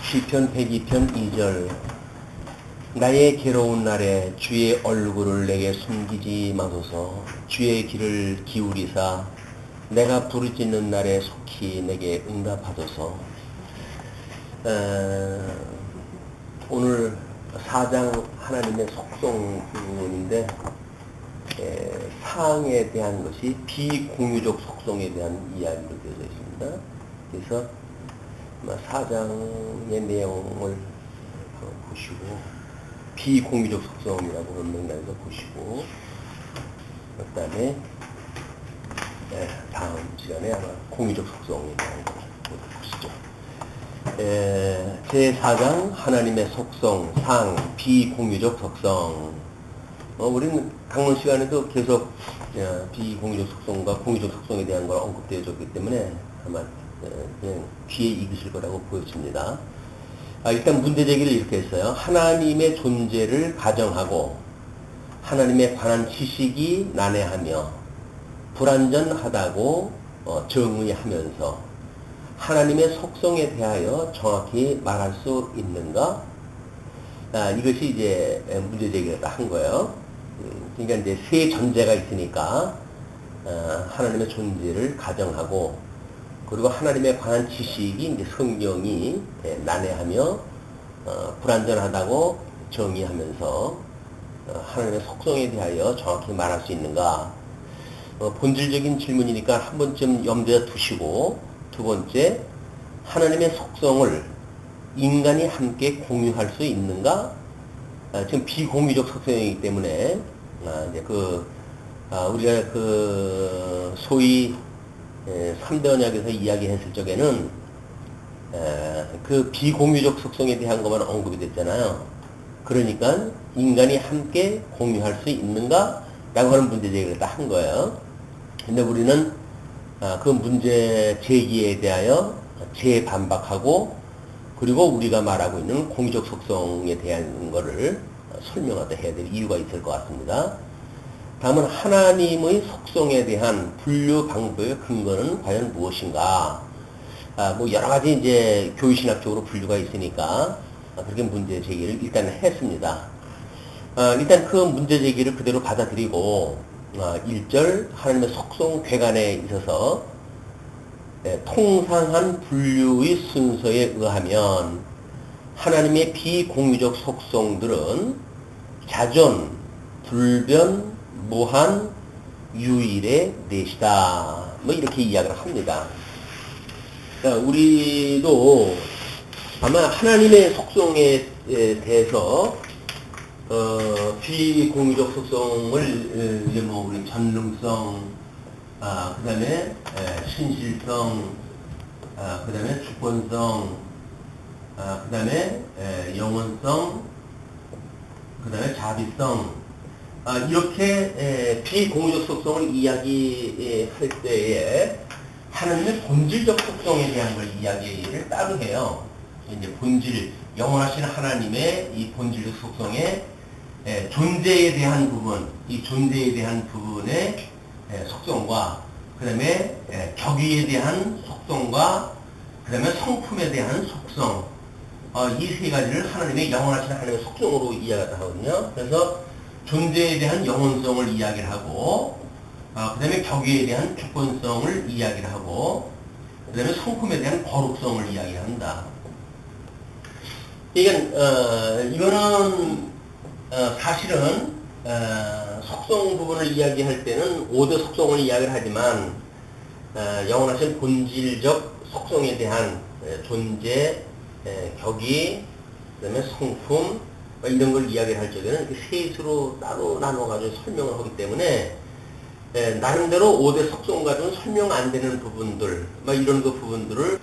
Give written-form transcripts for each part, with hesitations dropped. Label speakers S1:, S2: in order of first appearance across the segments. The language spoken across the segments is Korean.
S1: 시편 102편 2절. 나의 괴로운 날에 주의 얼굴을 내게 숨기지 마소서. 주의 귀를 기울이사 내가 부르짖는 날에 속히 내게 응답하소서. 오늘 4장 하나님의 속성 부분인데, 사항에 대한 것이 비공유적 속성에 대한 이야기로 되어져 있습니다. 그래서 4장의 내용을 보시고 비공유적 속성이라고 하는 맥락에서 보시고, 그 다음에 다음 시간에 아마 공유적 속성에 대한 걸 보시죠. 제4장 하나님의 속성, 상, 비공유적 속성. 우리는 강론 시간에도 계속 비공유적 속성과 공유적 속성에 대한 걸 언급되어졌기 때문에 아마 그냥 귀에 익으실 거라고 보여집니다. 일단 문제제기를 이렇게 했어요. 하나님의 존재를 가정하고 하나님에 관한 지식이 난해하며 불완전하다고 정의하면서 하나님의 속성에 대하여 정확히 말할 수 있는가? 이것이 이제 문제제기를 한 거예요. 그러니까 이제 세 전제가 있으니까 하나님의 존재를 가정하고, 그리고 하나님에 관한 지식이 이제 성경이 난해하며 불완전하다고 정의하면서 하나님의 속성에 대하여 정확히 말할 수 있는가? 본질적인 질문이니까 한 번쯤 염두에 두시고, 두 번째, 하나님의 속성을 인간이 함께 공유할 수 있는가? 지금 비공유적 속성이기 때문에 이제 우리가 소위 3대 언약에서 이야기했을 적에는 그 비공유적 속성에 대한 것만 언급이 됐잖아요. 그러니까 인간이 함께 공유할 수 있는가? 라고 하는 문제 제기를 딱 한 거예요. 근데 우리는 그 문제 제기에 대하여 재반박하고, 그리고 우리가 말하고 있는 공유적 속성에 대한 거를 설명하다 해야 될 이유가 있을 것 같습니다. 다음은 하나님의 속성에 대한 분류 방법의 근거는 과연 무엇인가? 여러 가지 이제 교육신학적으로 분류가 있으니까 그렇게 문제 제기를 일단 했습니다. 일단 그 문제 제기를 그대로 받아들이고, 1절 하나님의 속성 괴간에 있어서 통상한 분류의 순서에 의하면 하나님의 비공유적 속성들은 자존, 불변, 무한, 유일의 넷이다. 이렇게 이야기를 합니다. 우리도 아마 하나님의 속성에 대해서 비공유적 속성을 우리 전능성, 그 다음에 신실성, 그 다음에 주권성, 그 다음에 영원성, 그 다음에 자비성, 이렇게 비공유적 속성을 이야기할 때에 하나님의 본질적 속성에 대한 걸 이야기를 따로 해요. 이제 본질, 영원하신 하나님의 이 본질적 속성의 존재에 대한 부분, 이 존재에 대한 부분의 속성과, 그 다음에 격의에 대한 속성과, 그 다음에 성품에 대한 속성, 이 세 가지를 하나님의 영원하신 하나님의 속성으로 이야기를 하거든요. 그래서 존재에 대한 영원성을 이야기를 하고, 그 다음에 격의에 대한 주권성을 이야기를 하고, 그 다음에 성품에 대한 거룩성을 이야기를 한다. 이거는 사실은 속성 부분을 이야기할 때는 5대 속성을 이야기를 하지만, 영원하신 본질적 속성에 대한 존재, 격의, 그 다음에 성품, 이런 걸 이야기를 할 적에는 셋으로 따로 나눠가지고 설명을 하기 때문에, 나름대로 5대 속성 가지고는 설명 안 되는 부분들, 이런 부분들을,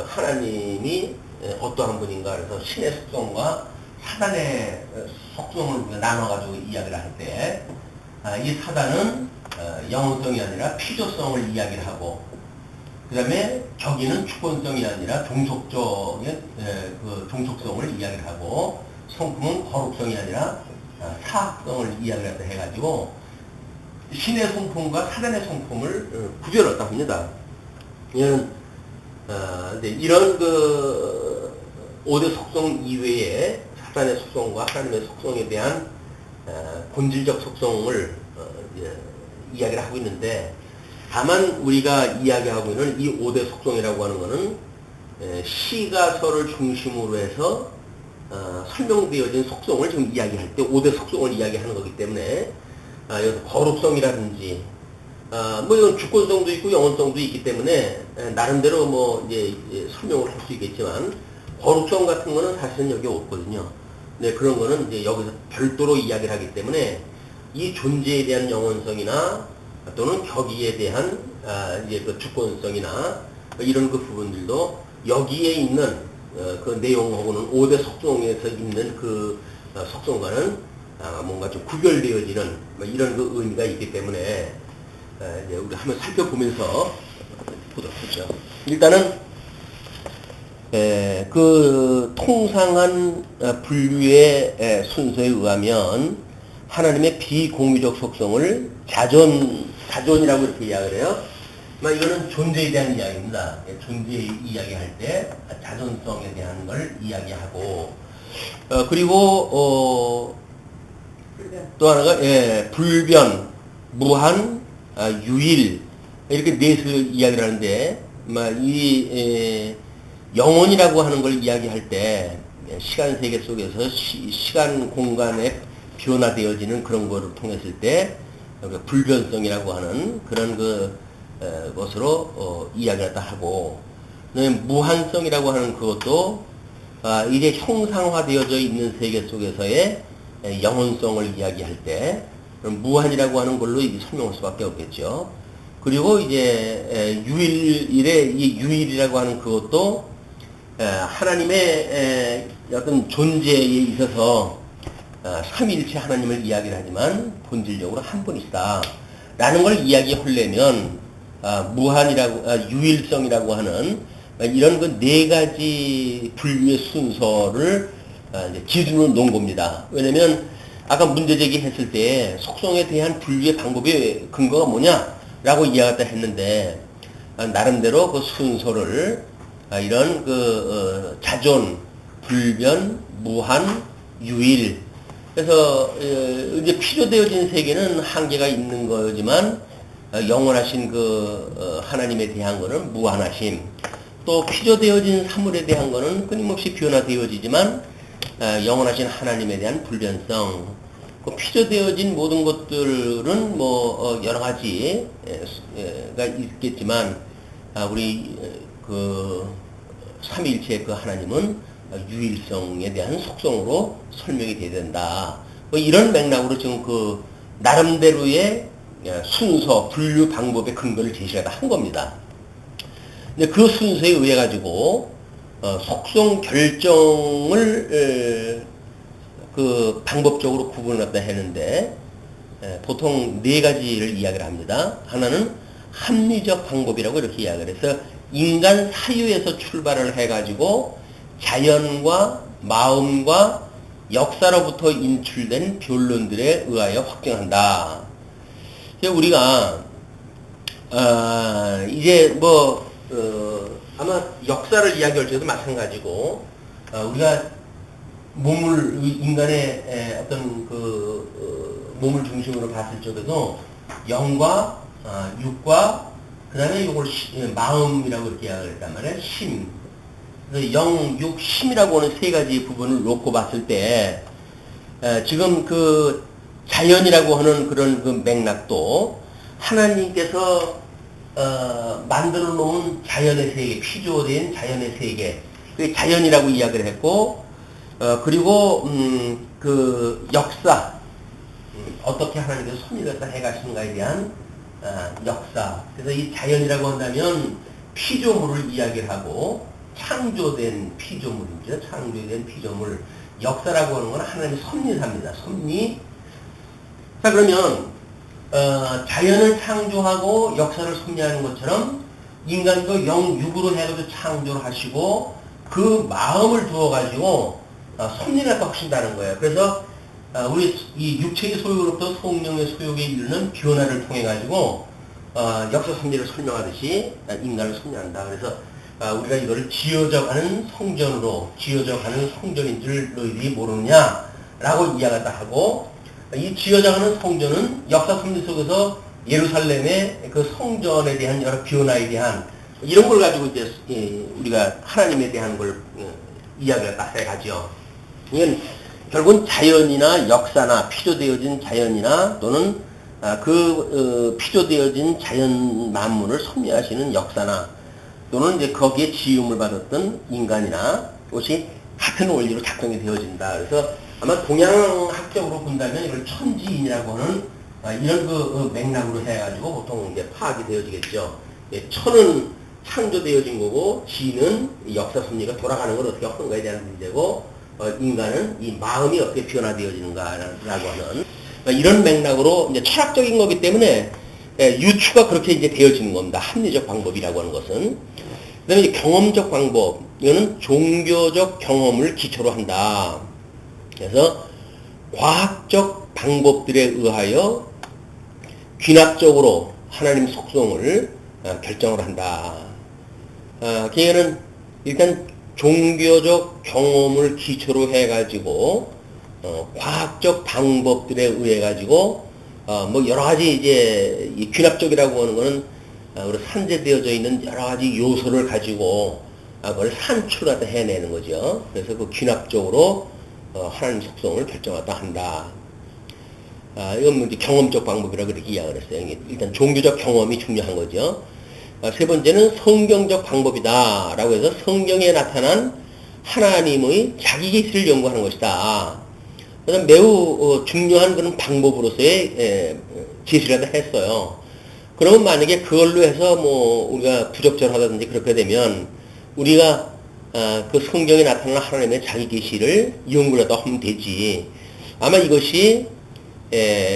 S1: 하나님이 어떠한 분인가, 그래서 신의 속성과 사단의 속성을 나눠가지고 이야기를 할 때, 이 사단은 영원성이 아니라 필조성을 이야기를 하고, 그 다음에 격의는 주권성이 아니라 종속적의 종속성을 이야기를 하고, 성품은 거룩성이 아니라 사악성을 이야기를 한다 해가지고 신의 성품과 사단의 성품을 구별했다 합니다. 이는 근데 이런 그 5대 속성 이외에 사단의 속성과 하나님의 속성에 대한 본질적 속성을 이야기를 하고 있는데, 다만 우리가 이야기하고 있는 이 5대 속성이라고 하는 것은 시가 서를 중심으로 해서 설명되어진 속성을 지금 이야기할 때 5대 속성을 이야기하는 거기 때문에, 여기서 거룩성이라든지 뭐 이건 주권성도 있고 영원성도 있기 때문에 나름대로 뭐 이제 설명을 할 수 있겠지만, 거룩성 같은 거는 사실은 여기 없거든요. 네, 그런 거는 이제 여기서 별도로 이야기를 하기 때문에 이 존재에 대한 영원성이나 또는 격의에 대한 이제 그 주권성이나 이런 그 부분들도 여기에 있는 그 내용하고는 5대 속성에서 있는 그 속성과는 뭔가 좀 구별되어지는 뭐 이런 그 의미가 있기 때문에 이제 우리 한번 살펴보면서 보도록 하죠. 일단은 그 통상한 분류의 순서에 의하면 하나님의 비공유적 속성을 자존이라고 이렇게 이야기를 해요. 이거는 존재에 대한 이야기입니다. 존재 이야기할 때 자존성에 대한 걸 이야기하고, 그리고 또 하나가 불변, 무한, 유일 이렇게 넷을 이야기를 하는데, 이 영혼이라고 하는 걸 이야기할 때 시간 세계 속에서 시간 공간에 변화되어지는 그런 거를 통했을 때 불변성이라고 하는 그런 것으로 이야기를 하고, 무한성이라고 하는 그것도 이제 형상화되어져 있는 세계 속에서의 영혼성을 이야기할 때 무한이라고 하는 걸로 설명할 수밖에 없겠죠. 그리고 이제 이 유일이라고 하는 그것도 하나님의 어떤 존재에 있어서 삼위일체 하나님을 이야기를 하지만 본질적으로 한 분이시다 라는 걸 이야기하려면 무한이라고 유일성이라고 하는 이런 그 네 가지 분류의 순서를 이제 기준으로 놓은 겁니다. 왜냐면 아까 문제 제기했을 때 속성에 대한 분류의 방법의 근거가 뭐냐라고 이야기했다 했는데, 나름대로 그 순서를 이런 자존, 불변, 무한, 유일. 그래서 이제 필요되어진 세계는 한계가 있는 거지만 영원하신 하나님에 대한 거는 무한하심. 또 필요되어진 사물에 대한 거는 끊임없이 변화되어지지만 영원하신 하나님에 대한 불변성. 필요되어진 모든 것들은 뭐 여러 가지가 있겠지만 우리 삼위일체 그 하나님은 유일성에 대한 속성으로 설명이 돼야 된다. 뭐 이런 맥락으로 지금 나름대로의 순서, 분류 방법의 근거를 제시를 한 겁니다. 근데 그 순서에 의해 가지고 속성 결정을 방법적으로 구분했다 했는데, 보통 네 가지를 이야기를 합니다. 하나는 합리적 방법이라고 이렇게 이야기를 해서 인간 사유에서 출발을 해가지고 자연과 마음과 역사로부터 인출된 변론들에 의하여 확정한다. 우리가 이제 아마 역사를 이야기할 때도 마찬가지고, 우리가 인간의 어떤 몸을 중심으로 봤을 적에도 영과 육과 그 다음에 이걸 마음이라고 이렇게 이야기를 했단 말이에요. 심. 영, 육, 심이라고 하는 세 가지 부분을 놓고 봤을 때, 지금 자연이라고 하는 그런 맥락도 하나님께서 만들어 놓은 자연의 세계, 피조된 자연의 세계, 그게 자연이라고 이야기를 했고, 그리고 역사, 어떻게 하나님께서 섭리해서 해가시는가에 대한 역사. 그래서 이 자연이라고 한다면 피조물을 이야기를 하고, 창조된 피조물이죠. 창조된 피조물. 역사라고 하는 건 하나님의 섭리사입니다. 섭리. 자, 그러면 자연을 창조하고 역사를 섭리하는 것처럼 인간도 영육으로 해가지고 창조를 하시고 그 마음을 두어가지고 섭리를 또 하신다는 거예요. 그래서 우리 이 육체의 소욕으로부터 성령의 소욕에 이르는 변화를 통해 가지고 역사 섭리를 설명하듯이 인간을 섭리한다. 그래서 우리가 이거를 지어져가는 성전으로, 지어져가는 성전인 줄 너희들이 모르느냐라고 이야기를 하고, 이 지어져가는 성전은 역사 섭리 속에서 예루살렘의 그 성전에 대한 여러 변화에 대한 이런 걸 가지고 이제 우리가 하나님에 대한 걸 이야기를 딱 해가죠. 이건 결국은 자연이나 역사나 피조되어진 자연이나 또는 피조되어진 자연 만물을 섭리하시는 역사나 또는 이제 거기에 지음을 받았던 인간이나 것이 같은 원리로 작동이 되어진다. 그래서 아마 동양학적으로 본다면 이걸 천지인이라고 하는 이런 그 맥락으로 해가지고 보통 이제 파악이 되어지겠죠. 천은 창조되어진 거고, 지는 역사 섭리가 돌아가는 걸 어떻게 하는 거에 대한 문제고, 인간은 이 마음이 어떻게 변화되어지는가라고 하는 이런 맥락으로 이제 철학적인 거기 때문에 유추가 그렇게 이제 되어지는 겁니다. 합리적 방법이라고 하는 것은. 그 다음에 경험적 방법, 이거는 종교적 경험을 기초로 한다. 그래서 과학적 방법들에 의하여 귀납적으로 하나님 속성을 결정을 한다. 그게는 일단 종교적 경험을 기초로 해가지고 과학적 방법들에 의해 가지고 뭐 여러 가지 이제 이 귀납적이라고 하는 거는 우리 산재되어져 있는 여러 가지 요소를 가지고 그걸 산출하다 해내는 거죠. 그래서 그 귀납적으로 하나님 속성을 결정하다 한다. 이건 뭐 이제 경험적 방법이라고 그렇게 이야기를 했어요. 일단 종교적 경험이 중요한 거죠. 세 번째는 성경적 방법이다 라고 해서 성경에 나타난 하나님의 자기 계시를 연구하는 것이다. 그래서 매우 중요한 그런 방법으로서의 제시를 했어요. 그러면 만약에 그걸로 해서 뭐 우리가 부적절하다든지 그렇게 되면 우리가 그 성경에 나타나는 하나님의 자기 계시를 연구하다 하면 되지. 아마 이것이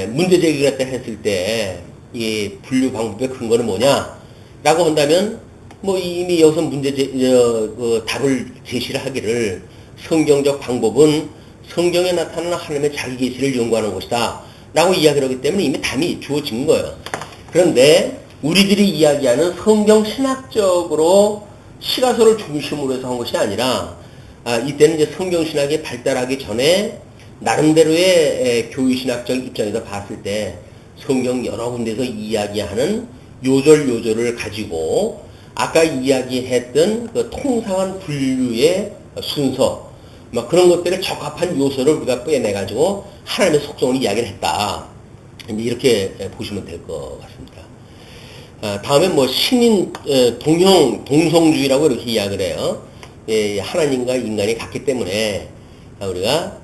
S1: 문제 제기를 했을 때 이 분류 방법의 근거는 뭐냐라고 한다면 뭐 이미 여기서 답을 제시를 하기를 성경적 방법은 성경에 나타나는 하나님의 자기 계시를 연구하는 것이다 라고 이야기를 하기 때문에 이미 답이 주어진 거예요. 그런데 우리들이 이야기하는 성경 신학적으로 시가서를 중심으로 해서 한 것이 아니라 이때는 이제 성경 신학이 발달하기 전에 나름대로의 교리신학적 입장에서 봤을 때 성경 여러 군데서 이야기하는 요절을 가지고 아까 이야기했던 그 통상한 분류의 순서 막 그런 것들에 적합한 요소를 우리가 빼내가지고 하나님의 속성을 이야기를 했다. 이렇게 보시면 될 것 같습니다. 다음에 뭐 신인 동성주의라고 이렇게 이야기를 해요. 하나님과 인간이 같기 때문에 우리가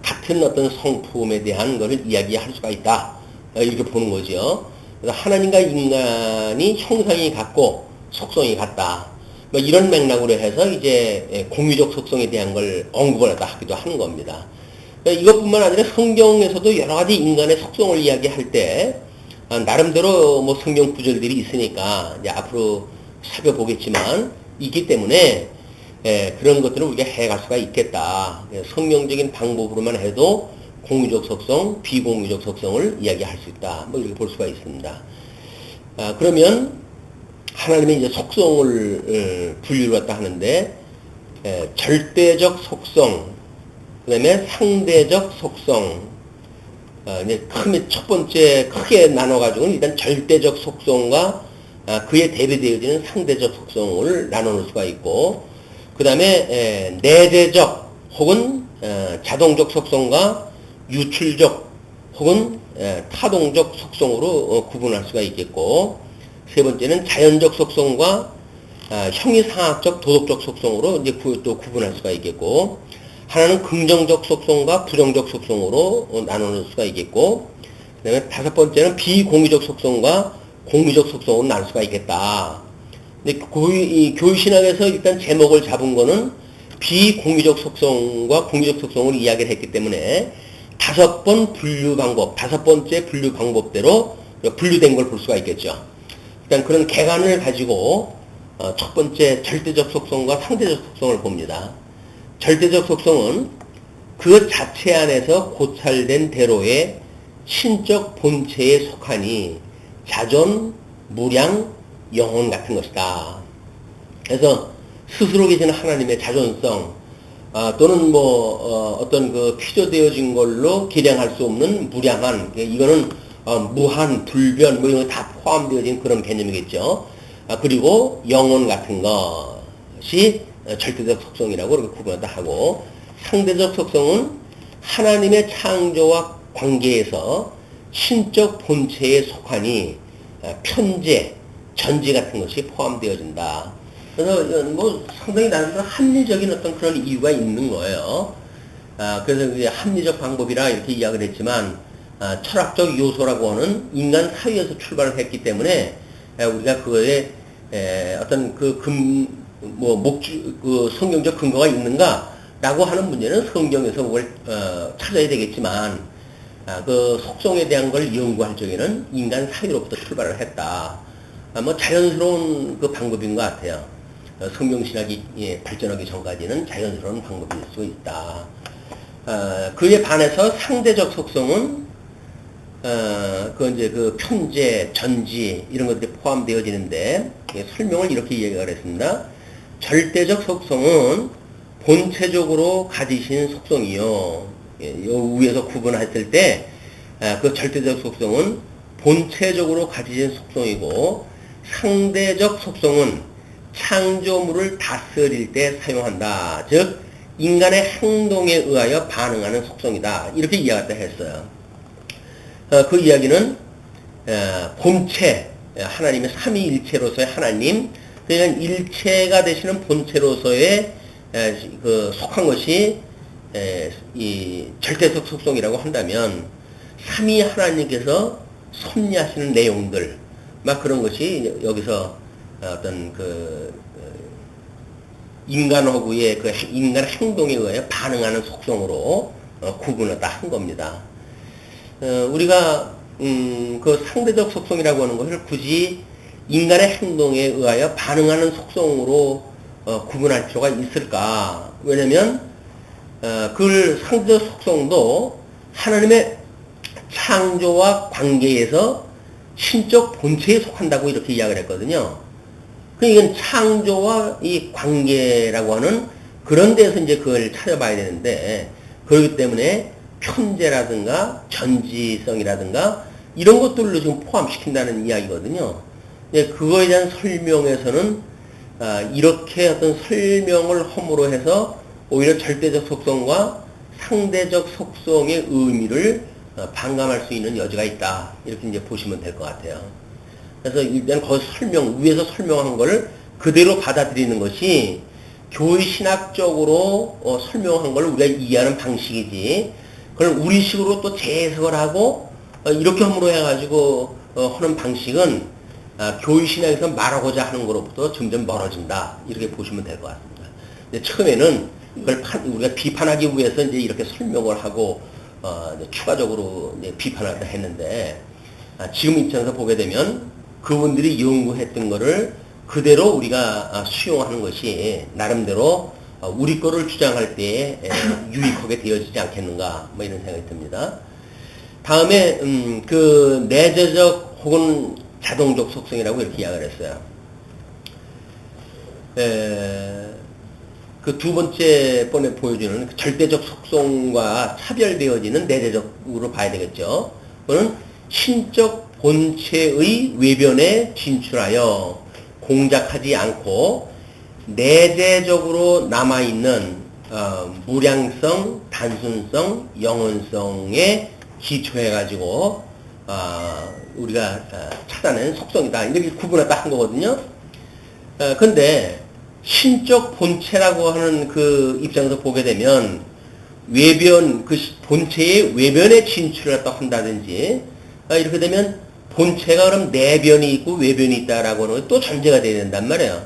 S1: 같은 어떤 성품에 대한 것을 이야기할 수가 있다. 이렇게 보는 거죠. 그래서 하나님과 인간이 형상이 같고 속성이 같다. 뭐 이런 맥락으로 해서 이제 공유적 속성에 대한 걸 언급을 하기도 하는 겁니다. 이것뿐만 아니라 성경에서도 여러 가지 인간의 속성을 이야기할 때 나름대로 뭐 성경 구절들이 있으니까 이제 앞으로 살펴보겠지만 있기 때문에 그런 것들을 우리가 해갈 수가 있겠다. 성경적인 방법으로만 해도 공유적 속성, 비공유적 속성을 이야기할 수 있다. 뭐 이렇게 볼 수가 있습니다. 그러면 하나님의 이제 속성을 분류를 갖다 하는데 절대적 속성, 그 다음에 상대적 속성, 이제 첫 번째 크게 나눠가지고 일단 절대적 속성과 그에 대비되어지는 상대적 속성을 나눠놓을 수가 있고, 그 다음에 내재적 혹은 자동적 속성과 유출적 혹은 타동적 속성으로 구분할 수가 있겠고, 세 번째는 자연적 속성과 형이상학적 도덕적 속성으로 이제 또 구분할 수가 있겠고, 하나는 긍정적 속성과 부정적 속성으로 나누는 수가 있겠고, 그 다음에 다섯 번째는 비공유적 속성과 공유적 속성으로 나눌 수가 있겠다. 근데 이 교육신학에서 일단 제목을 잡은 거는 비공유적 속성과 공유적 속성을 이야기를 했기 때문에 다섯 번째 분류 방법대로 분류된 걸 볼 수가 있겠죠. 일단 그런 개관을 가지고 첫 번째 절대적 속성과 상대적 속성을 봅니다. 절대적 속성은 그 자체 안에서 고찰된 대로의 신적 본체에 속하니 자존, 무량, 영혼 같은 것이다. 그래서 스스로 계신 하나님의 자존성, 또는 어떤 그 피조되어진 걸로 계량할 수 없는 무량한, 이거는 무한, 불변, 이런 거 다 포함되어진 그런 개념이겠죠. 그리고 영혼 같은 것이 절대적 속성이라고 그렇게 구분하다 하고, 상대적 속성은 하나님의 창조와 관계에서 신적 본체에 속하니 편재, 전지 같은 것이 포함되어진다. 그래서 상당히 나름대로 합리적인 어떤 그런 이유가 있는 거예요. 그래서 이제 합리적 방법이라 이렇게 이야기를 했지만, 철학적 요소라고 하는 인간 사회에서 출발을 했기 때문에 우리가 그거에 어떤 그 성경적 근거가 있는가라고 하는 문제는 성경에서 그걸 찾아야 되겠지만, 그 속성에 대한 걸 연구할 적에는 인간 사회로부터 출발을 했다. 자연스러운 그 방법인 것 같아요. 성경신학이 발전하기 전까지는 자연스러운 방법일 수 있다. 그에 반해서 상대적 속성은 그 편재, 전지 이런 것들이 포함되어지는데, 설명을 이렇게 이야기를 했습니다. 절대적 속성은 본체적으로 가지신 속성이요. 위에서 구분했을 때 그 절대적 속성은 본체적으로 가지신 속성이고, 상대적 속성은 창조물을 다스릴 때 사용한다. 즉 인간의 행동에 의하여 반응하는 속성이다. 이렇게 이야기했다 했어요. 그 이야기는 본체, 하나님의 삼위일체로서의 하나님, 그러니까 일체가 되시는 본체로서의 그 속한 것이 이 절대적 속성이라고 한다면, 삼위 하나님께서 섭리하시는 내용들, 막 그런 것이 여기서 어떤 인간하고의 인간 행동에 의해 반응하는 속성으로 구분하다 한 겁니다. 우리가 그 상대적 속성이라고 하는 것을 굳이 인간의 행동에 의하여 반응하는 속성으로 구분할 필요가 있을까? 왜냐면 그 상대적 속성도 하나님의 창조와 관계에서 신적 본체에 속한다고 이렇게 이야기를 했거든요. 이건 창조와 이 관계라고 하는 그런 데서 이제 그걸 찾아봐야 되는데, 그렇기 때문에 편재라든가 전지성이라든가 이런 것들로 지금 포함시킨다는 이야기거든요. 그거에 대한 설명에서는 이렇게 어떤 설명을 허물어 해서 오히려 절대적 속성과 상대적 속성의 의미를 반감할 수 있는 여지가 있다. 이렇게 이제 보시면 될 것 같아요. 그래서 일단 그 위에서 설명한 걸 그대로 받아들이는 것이 교회신학적으로 설명한 걸 우리가 이해하는 방식이지, 그걸 우리식으로 또 재해석을 하고 이렇게 함으로 해가지고 하는 방식은 교회신학에서 말하고자 하는 것로부터 점점 멀어진다. 이렇게 보시면 될 것 같습니다. 근데 처음에는 이걸 우리가 비판하기 위해서 이제 이렇게 설명을 하고 추가적으로 이제 비판을 했는데, 지금 입장에서 보게 되면 그분들이 연구했던 거를 그대로 우리가 수용하는 것이 나름대로 우리 거를 주장할 때에 유익하게 되어지지 않겠는가, 이런 생각이 듭니다. 다음에 그 내재적 혹은 자동적 속성이라고 이렇게 이야기를 했어요. 그 두 번째 번에 보여주는 절대적 속성과 차별되어지는 내재적으로 봐야 되겠죠. 그거는 신적 본체의 외변에 진출하여 공작하지 않고 내재적으로 남아있는 무량성, 단순성, 영혼성에 기초해가지고 우리가 찾아낸 속성이다. 이렇게 구분했다 한 거거든요. 근데 신적 본체라고 하는 그 입장에서 보게 되면 외변, 그 본체의 외변에 진출을 또 한다든지, 이렇게 되면 본체가 그럼 내변이 있고 외변이 있다라고 하는 또 전제가 되어야 된단 말이에요.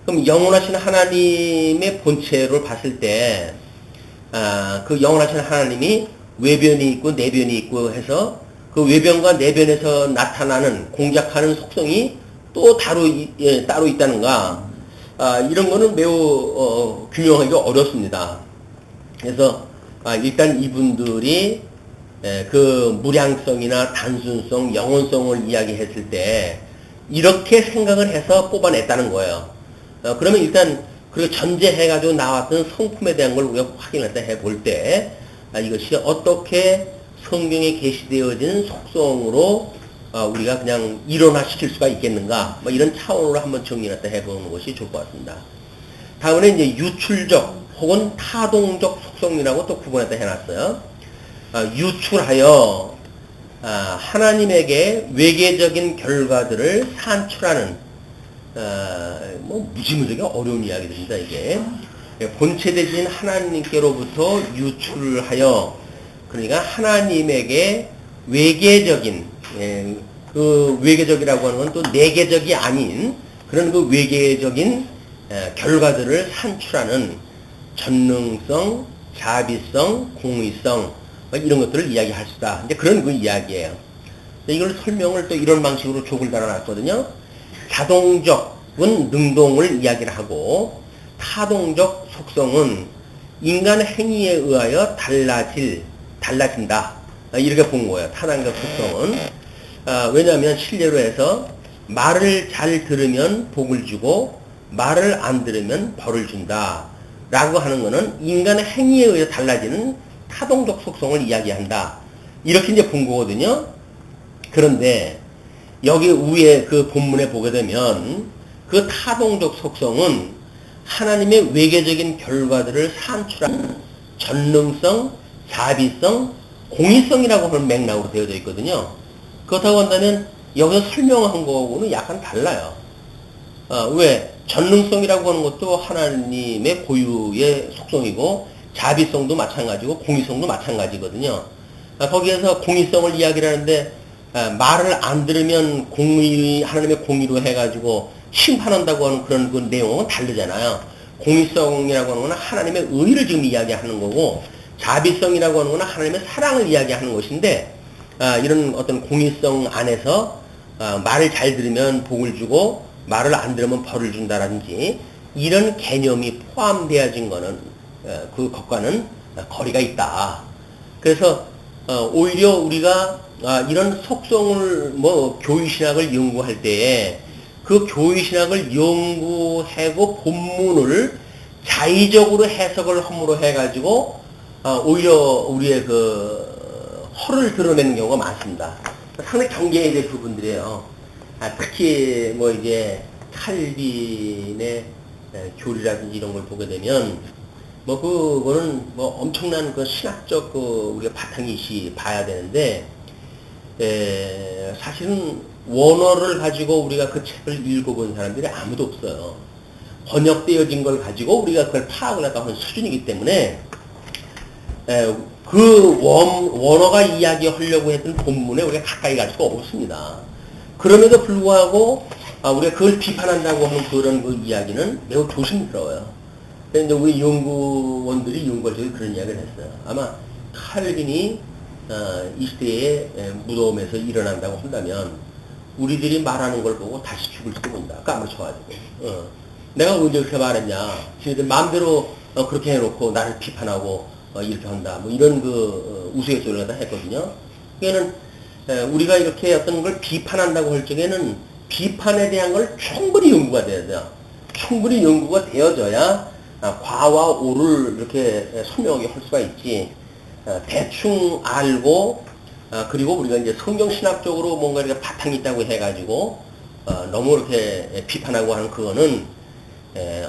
S1: 그럼 영원하신 하나님의 본체를 봤을 때, 그 영원하신 하나님이 외변이 있고 내변이 있고 해서 그 외변과 내변에서 나타나는 공작하는 속성이 또 따로 있다는가, 이런 거는 매우 규명하기가 어렵습니다. 그래서 일단 이분들이 그 무량성이나 단순성, 영혼성을 이야기했을 때 이렇게 생각을 해서 뽑아냈다는 거예요. 그러면 일단 그리고 전제해가지고 나왔던 성품에 대한 걸 우리가 확인을 해볼 때 이것이 어떻게 성경에 게시되어진 속성으로 우리가 그냥 일원화시킬 수가 있겠는가 뭐 이런 차원으로 한번 정리를 해보는 것이 좋을 것 같습니다. 다음에 이제 유출적 혹은 타동적 속성이라고 또 구분해서 해놨어요. 유출하여 하나님에게 외계적인 결과들을 산출하는 뭐 무지무지하게 어려운 이야기들입니다. 이게 본체 되신 하나님께로부터 유출하여 그러니까 하나님에게 외계적인 그 외계적이라고 하는 건 또 내계적이 아닌 그런 그 외계적인 결과들을 산출하는 전능성, 자비성, 공의성 이런 것들을 이야기할 수다. 이제 그런 그 이야기예요. 이걸 설명을 또 이런 방식으로 족을 달아놨거든요. 자동적은 능동을 이야기를 하고 타동적 속성은 인간 행위에 의하여 달라진다. 이렇게 본 거예요. 타동적 속성은. 왜냐하면 실례로 해서 말을 잘 들으면 복을 주고 말을 안 들으면 벌을 준다. 라고 하는 것은 인간의 행위에 의해 달라지는 타동적 속성을 이야기한다. 이렇게 이제 본 거거든요. 그런데 여기 위에 그 본문에 보게 되면 그 타동적 속성은 하나님의 외계적인 결과들을 산출하는 전능성, 자비성, 공의성이라고 하는 맥락으로 되어져 있거든요. 그렇다고 한다면 여기서 설명한 거하고는 약간 달라요. 왜? 전능성이라고 하는 것도 하나님의 고유의 속성이고 자비성도 마찬가지고 공의성도 마찬가지거든요. 거기에서 공의성을 이야기를 하는데 말을 안 들으면 하나님의 공의로 해가지고 심판한다고 하는 그런 그 내용은 다르잖아요. 공의성이라고 하는 것은 하나님의 의를 지금 이야기하는 거고 자비성이라고 하는 것은 하나님의 사랑을 이야기하는 것인데 이런 어떤 공의성 안에서 말을 잘 들으면 복을 주고 말을 안 들으면 벌을 준다라든지 이런 개념이 포함되어진 거는 그것과는 거리가 있다. 그래서 오히려 우리가 이런 속성을 뭐 교의신학을 연구할 때에 그 교의신학을 연구하고 본문을 자의적으로 해석을 함으로 해가지고 오히려 우리의 그 허를 드러내는 경우가 많습니다. 상당히 경계해야 될 부분들이에요. 특히 뭐 이제 칼빈의 교리라든지 이런 걸 보게 되면 뭐 그거는 뭐 엄청난 그 신학적 그 우리가 바탕이 봐야 되는데 사실은 원어를 가지고 우리가 그 책을 읽어본 사람들이 아무도 없어요. 번역되어진 걸 가지고 우리가 그걸 파악을 하는 수준이기 때문에 그 원어가 이야기하려고 했던 본문에 우리가 가까이 갈 수가 없습니다. 그럼에도 불구하고 우리가 그걸 비판한다고 하는 그런 그 이야기는 매우 조심스러워요. 그런데 우리 연구원들이 연구할 때 그런 이야기를 했어요. 아마 칼빈이 이 시대에 무덤에서 일어난다고 한다면 우리들이 말하는 걸 보고 다시 죽을지도 모른다. 까무러쳐가지고. 내가 언제 그렇게 말했냐. 지네들 마음대로 그렇게 해놓고 나를 비판하고 이렇게 한다. 뭐 이런 그 우스갯소리를 다 했거든요. 그러니까는 우리가 이렇게 어떤 걸 비판한다고 할 적에는 비판에 대한 걸 충분히 연구가 돼야 돼요. 충분히 연구가 되어져야 과와 오를 이렇게 선명하게 할 수가 있지. 대충 알고 그리고 우리가 이제 성경신학적으로 뭔가 이렇게 바탕이 있다고 해가지고 너무 이렇게 비판하고 하는 그거는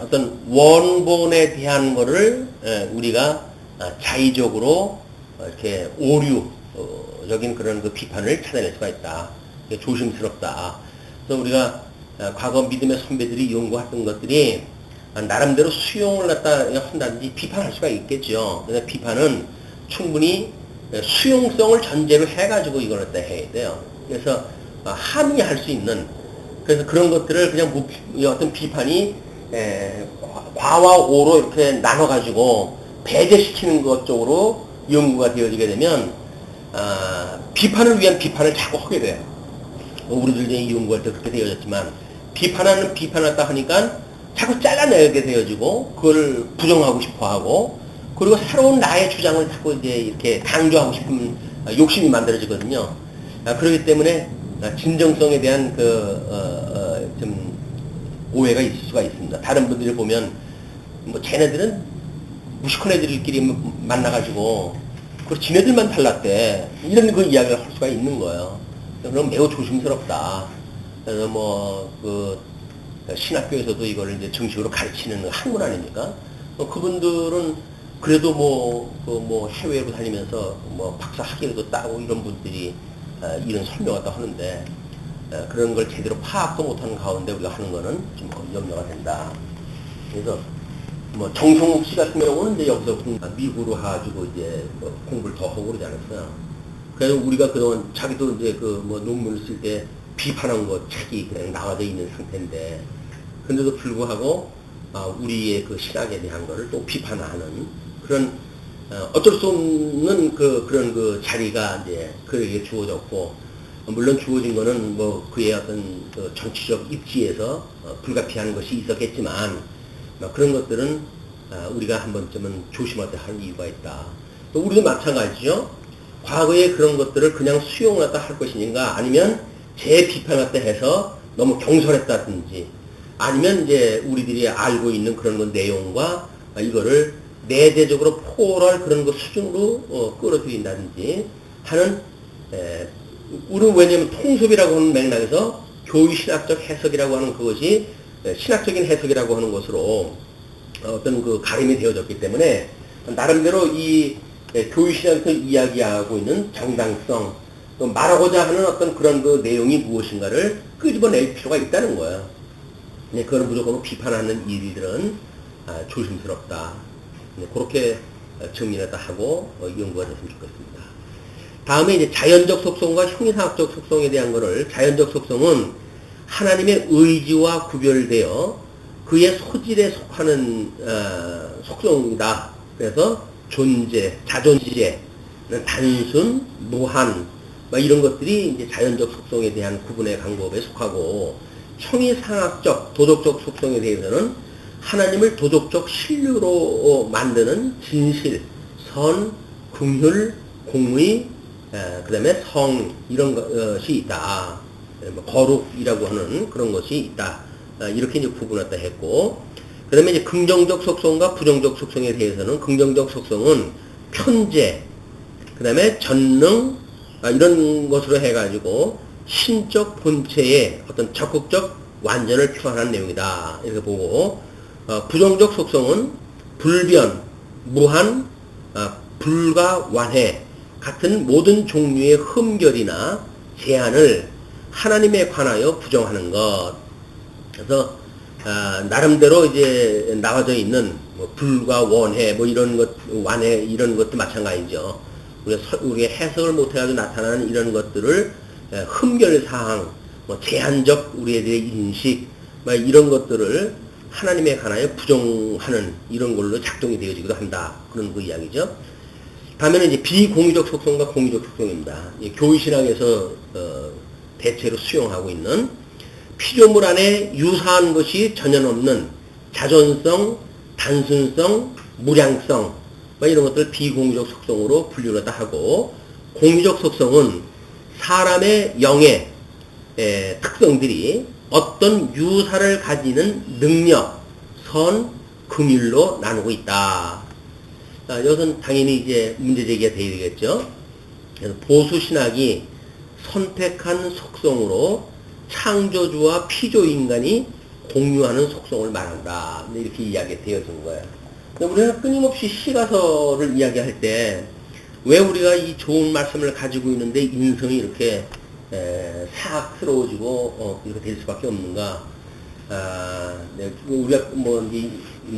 S1: 어떤 원본에 대한 거를 우리가 자의적으로 이렇게 오류적인 그런 그 비판을 찾아낼 수가 있다. 조심스럽다. 그래서 우리가 과거 믿음의 선배들이 연구했던 것들이 나름대로 수용을 갖다 한다든지 비판할 수가 있겠죠. 근데 비판은 충분히 수용성을 전제로 해가지고 이걸 갖다 해야 돼요. 그래서 합의할 수 있는 그래서 그런 것들을 그냥 어떤 비판이 과와 오로 이렇게 나눠가지고 배제시키는 것 쪽으로 연구가 되어지게 되면 비판을 위한 비판을 자꾸 하게 돼요. 우리들 이제 연구할 때 그렇게 되어졌지만 비판하는 비판을 했다 하니까 자꾸 잘라내게 되어지고 그걸 부정하고 싶어하고 그리고 새로운 나의 주장을 자꾸 이제 이렇게 강조하고 싶은 욕심이 만들어지거든요. 그렇기 때문에 진정성에 대한 좀 오해가 있을 수가 있습니다. 다른 분들이 보면 뭐 쟤네들은 무식한 애들끼리 만나가지고 그 지네들만 달랐대 이런 그 이야기를 할 수가 있는 거예요. 그럼 매우 조심스럽다. 그래서 그 신학교에서도 이걸 이제 정식으로 가르치는 학문 아닙니까? 그분들은 그래도 해외로 다니면서 박사 학위도 따고 이런 분들이 이런 설명을 또 하는데 그런 걸 제대로 파악도 못하는 가운데 우리가 하는 거는 좀 염려가 된다. 그래서 정성욱 씨 같은 경우는 이제 여기서 미국으로 가지고 이제 공부를 더 하고 그러지 않았어요. 그래서 우리가 그동안 자기도 이제 논문을 쓸 때 비판한 거 책이 그냥 나와져 있는 상태인데, 근데도 불구하고 우리의 그 신학에 대한 거를 또 비판하는 그런 어쩔 수 없는 그런 그 자리가 이제 그에게 주어졌고, 물론 주어진 거는 그의 어떤 그 정치적 입지에서 불가피한 것이 있었겠지만 그런 것들은 우리가 한 번쯤은 조심하자 할 이유가 있다. 또 우리도 마찬가지죠. 과거에 그런 것들을 그냥 수용하다 할 것인가, 아니면 재비판하다 해서 너무 경솔했다든지, 아니면 이제 우리들이 알고 있는 그런 것 내용과 이거를 내재적으로 포괄할 그런 것 수준으로 끌어들인다든지 하는, 우리는 왜냐하면 통섭이라고 하는 맥락에서 교육신학적 해석이라고 하는 그것이 신학적인 해석이라고 하는 것으로 어떤 그 가름이 되어졌기 때문에 나름대로 이 교육신학에서 이야기하고 있는 정당성, 또 말하고자 하는 어떤 그런 그 내용이 무엇인가를 끄집어낼 필요가 있다는 거예요. 그걸 무조건 비판하는 일들은 조심스럽다. 그렇게 정리를 하고 연구가 됐으면 좋겠습니다. 다음에 이제 자연적 속성과 형이상학적 속성에 대한 거를, 자연적 속성은 하나님의 의지와 구별되어 그의 소질에 속하는 속성이다. 그래서 존재, 자존재, 단순, 무한, 이런 것들이 이제 자연적 속성에 대한 구분의 방법에 속하고, 형이상학적, 도덕적 속성에 대해서는 하나님을 도덕적 신류로 만드는 진실, 선, 긍휼, 공의, 그 다음에 성, 이런 것이 있다. 거룩이라고 하는 그런 것이 있다. 이렇게 이제 구분했다 했고, 그 다음에 이제 긍정적 속성과 부정적 속성에 대해서는, 긍정적 속성은 편재, 그 다음에 전능, 이런 것으로 해가지고 신적 본체의 어떤 적극적 완전을 표현한 내용이다. 이렇게 보고, 부정적 속성은 불변, 무한, 불가, 완해 같은 모든 종류의 흠결이나 제한을 하나님에 관하여 부정하는 것. 그래서 나름대로 이제 나와져 있는 불과 원해, 이런 것, 완해, 이런 것도 마찬가지죠. 우리가 해석을 못해가지고 나타나는 이런 것들을 흠결사항, 제한적 우리들의 인식, 이런 것들을 하나님에 관하여 부정하는 이런 걸로 작동이 되어지기도 한다. 그런 그 이야기죠. 다음에는 이제 비공유적 속성과 공유적 속성입니다. 교의신학에서 대체로 수용하고 있는 피조물 안에 유사한 것이 전혀 없는 자존성, 단순성, 무량성, 이런 것들 비공유적 속성으로 분류를 하고, 공유적 속성은 사람의 영의 특성들이 어떤 유사를 가지는 능력, 선, 긍휼로 나누고 있다. 이것은 당연히 이제 문제제기가 되겠죠. 그래서 보수신학이 선택한 속성으로 창조주와 피조인간이 공유하는 속성을 말한다. 이렇게 이야기가 되어진 거예요. 우리는 끊임없이 시가서를 이야기할 때 왜 우리가 이 좋은 말씀을 가지고 있는데 인성이 이렇게 사악스러워지고 이렇게 될 수밖에 없는가? 우리가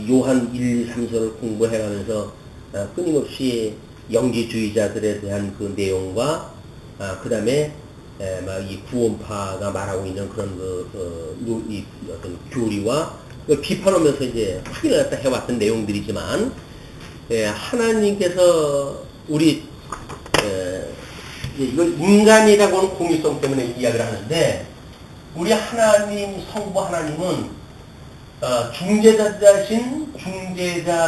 S1: 요한 1, 2, 3서를 공부해가면서 끊임없이 영지주의자들에 대한 그 내용과 그 다음에 이 구원파가 말하고 있는 그런 이 어떤 교리와 비판하면서 이제 확인을 갖다 해왔던 내용들이지만, 하나님께서 우리 이걸 인간이라고 하는 공유성 때문에 이야기를 하는데, 우리 하나님, 성부 하나님은 중재자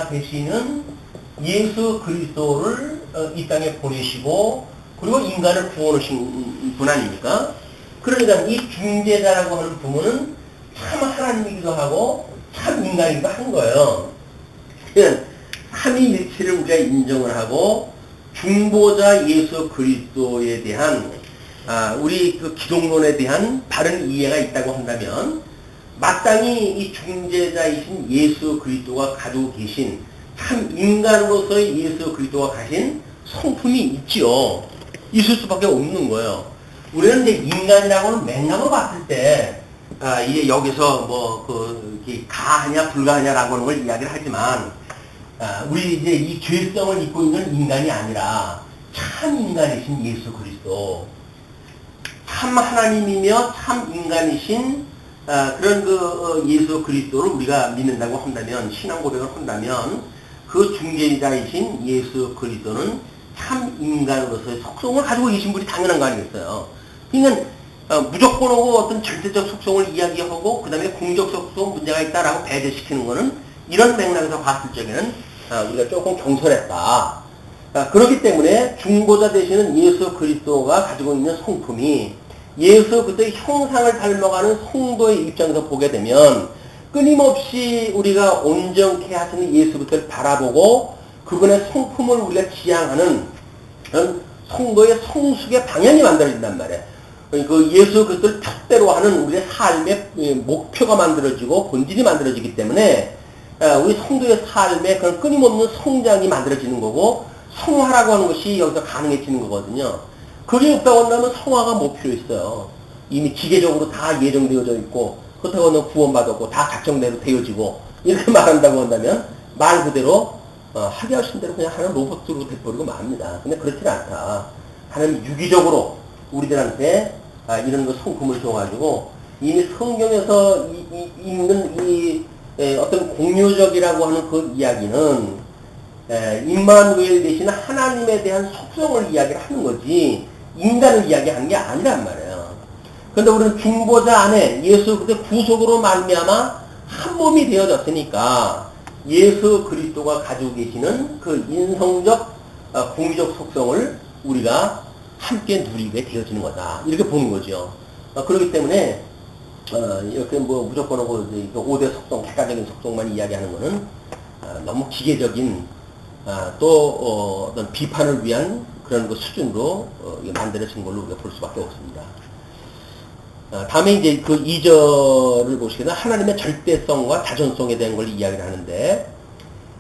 S1: 되시는 예수 그리스도를 이 땅에 보내시고, 그리고 인간을 구원하신 분 아닙니까? 그러니까 이 중재자라고 하는 부분은 참 하나님이기도 하고 참 인간이기도 한 거예요. 그냥 삼위일체를 우리가 인정을 하고 중보자 예수 그리스도에 대한 우리 그 기독론에 대한 바른 이해가 있다고 한다면 마땅히 이 중재자이신 예수 그리스도가 가지고 계신 참 인간으로서의 예수 그리스도가 가신 성품이 있지요. 있을 수밖에 없는 거예요. 우리는 이제 인간이라고는 맥락으로 봤을 때 이제 여기서 가하냐 불가하냐라고 하는 걸 이야기를 하지만 우리 이제 이 죄성을 입고 있는 인간이 아니라 참 인간이신 예수 그리스도, 참 하나님이며 참 인간이신 그런 예수 그리스도를 우리가 믿는다고 한다면, 신앙 고백을 한다면 그 중재자이신 예수 그리스도는 참 인간으로서의 속성을 가지고 계신 분이 당연한 거 아니겠어요. 그러니까 무조건 오고 어떤 절대적 속성을 이야기하고 그 다음에 공적 속성 문제가 있다라고 배제시키는 거는 이런 맥락에서 봤을 적에는 우리가 조금 경솔했다. 그렇기 때문에 중보자 되시는 예수 그리스도가 가지고 있는 성품이 예수 그리스도의 형상을 닮아가는 성도의 입장에서 보게 되면 끊임없이 우리가 온전케 하시는 예수 그리스도를 바라보고 그분의 성품을 우리가 지향하는 그런 성도의 성숙의 방향이 만들어진단 말이에요. 그 예수 그리스도를 뜻대로 하는 우리의 삶의 목표가 만들어지고 본질이 만들어지기 때문에 우리 성도의 삶에 그런 끊임없는 성장이 만들어지는 거고 성화라고 하는 것이 여기서 가능해지는 거거든요. 그게 없다고 한다면 성화가 못 필요 있어요. 이미 기계적으로 다 예정되어져 있고 그렇다고 하면 구원받았고 다 작정대로 되어지고 이렇게 말한다고 한다면 말 그대로 하게 하신 대로 그냥 하는 로봇으로 돼버리고 맙니다. 근데 그렇지 않다. 하나님 유기적으로 우리들한테 이런 거 성품을 줘가지고 이미 성경에서 있는 어떤 공유적이라고 하는 그 이야기는 임마누엘 대신 하나님에 대한 속성을 이야기를 하는 거지 인간을 이야기하는 게 아니란 말이에요. 그런데 우리는 중보자 안에 예수 그때 구속으로 말미암아 한 몸이 되어졌으니까 예수 그리스도가 가지고 계시는 그 인성적 공유적 속성을 우리가 함께 누리게 되어지는 거다. 이렇게 보는 거죠. 그렇기 때문에 이렇게 무조건 하고 5대 속성, 객관적인 속성만 이야기하는 거는 너무 기계적인 또 어떤 비판을 위한 그런 수준으로 만들어진 걸로 우리가 볼 수밖에 없습니다. 다음에 이제 그 2절을 보시면 하나님의 절대성과 자존성에 대한 걸 이야기를 하는데,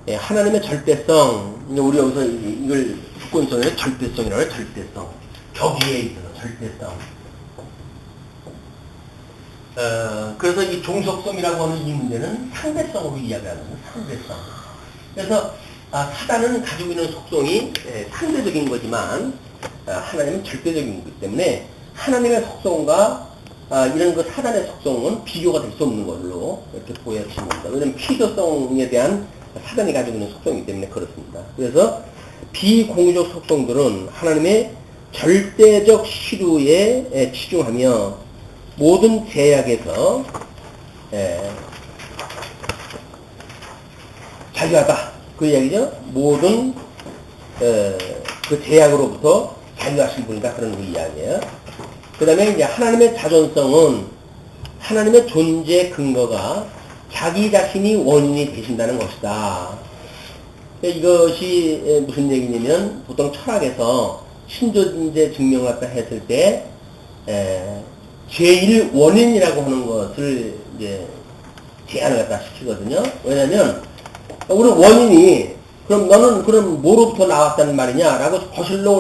S1: 하나님의 절대성, 우리 여기서 이걸 듣고 있었는데 절대성이라고 해요. 절대성. 격위에 있어서 절대성. 그래서 이 종속성이라고 하는 이 문제는 상대성으로 이야기하는 거예요. 상대성. 그래서 사단은 가지고 있는 속성이 상대적인 거지만 하나님은 절대적인 거기 때문에 하나님의 속성과 이런 그 사단의 속성은 비교가 될 수 없는 걸로 이렇게 보여지는 겁니다. 왜냐하면 필요성에 대한 사단이 가지고 있는 속성이기 때문에 그렇습니다. 그래서 비공유적 속성들은 하나님의 절대적 시류에 치중하며 모든 제약에서 자유하다. 그 이야기죠. 모든 그 제약으로부터 자유하신 분이다. 그런 그 이야기예요. 그 다음에 이제 하나님의 자존성은 하나님의 존재 근거가 자기 자신이 원인이 되신다는 것이다. 이것이 무슨 얘기냐면 보통 철학에서 신존재 증명을 갖다 했을 때 제일 원인이라고 하는 것을 이제 제안을 갖다 시키거든요. 왜냐면 우리 원인이 그럼 너는 그럼 뭐로부터 나왔다는 말이냐 라고 거슬러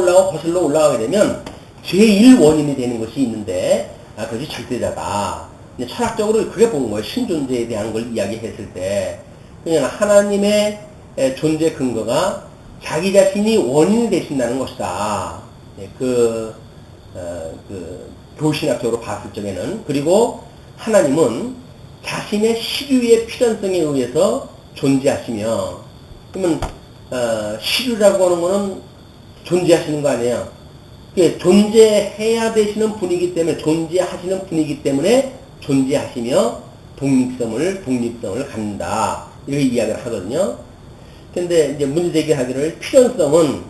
S1: 올라가게 되면 제일 원인이 되는 것이 있는데 그것이 절대자다. 철학적으로 그게 보는 거예요. 신존재에 대한 걸 이야기했을 때 그냥 하나님의 존재 근거가 자기 자신이 원인이 되신다는 것이다. 그 교신학적으로 봤을 적에는. 그리고 하나님은 자신의 시류의 필연성에 의해서 존재하시며, 그러면 시류라고 하는 거는 존재하시는 거 아니에요. 존재해야 되시는 분이기 때문에, 존재하시는 분이기 때문에 존재하시며 독립성을 갖는다. 이렇게 이야기를 하거든요. 근데 이제 문제제기하기를 필연성은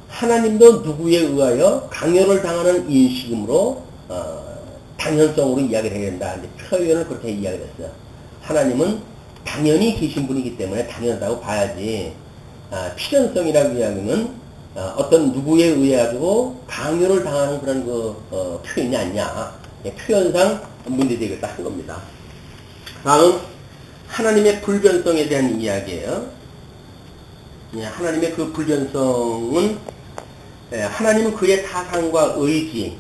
S1: 하나님도 누구에 의하여 강요를 당하는 인식이므로 당연성으로 이야기를 해야 된다. 이제 표현을 그렇게 이야기를 했어요. 하나님은 당연히 계신 분이기 때문에 당연하다고 봐야지, 필연성이라고 이야기는 어떤 누구에 의해 가지고 강요를 당하는 그런 표현이 아니냐. 표현상 문제되겠다 한 겁니다. 다음 하나님의 불변성에 대한 이야기예요. 하나님의 그 불변성은 하나님은 그의 사상과 의지,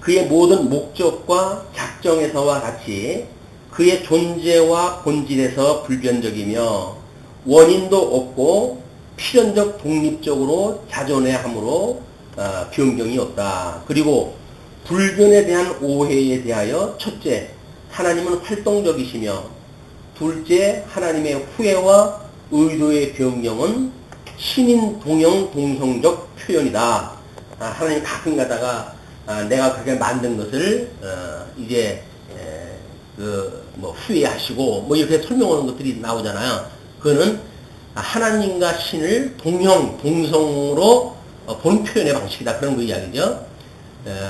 S1: 그의 모든 목적과 작정에서와 같이 그의 존재와 본질에서 불변적이며 원인도 없고 필연적 독립적으로 자존해야 하므로 변경이 없다. 그리고 불변에 대한 오해에 대하여 첫째, 하나님은 활동적이시며 둘째, 하나님의 후회와 의도의 변경은 신인 동형 동성적 표현이다. 하나님 가끔 가다가 내가 그렇게 만든 것을 이제 후회하시고 이렇게 설명하는 것들이 나오잖아요. 그거는 하나님과 신을 동형 동성으로 본 표현의 방식이다. 그런 거 이야기죠.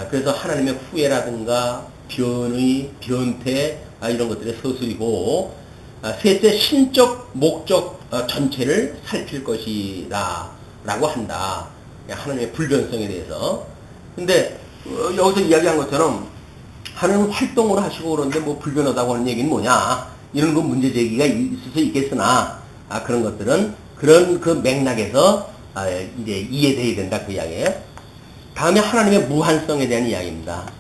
S1: 그래서 하나님의 후회라든가 변의, 변태 이런 것들의 서술이고, 셋째, 신적 목적 전체를 살필 것이다 라고 한다. 하나님의 불변성에 대해서. 근데 여기서 이야기한 것처럼 하나님 활동을 하시고 그런데 불변하다고 하는 얘기는 뭐냐, 이런 거 문제 제기가 있을 수 있겠으나 그런 것들은 그런 그 맥락에서 이제 이해돼야 된다, 그 이야기예요. 다음에 하나님의 무한성에 대한 이야기입니다.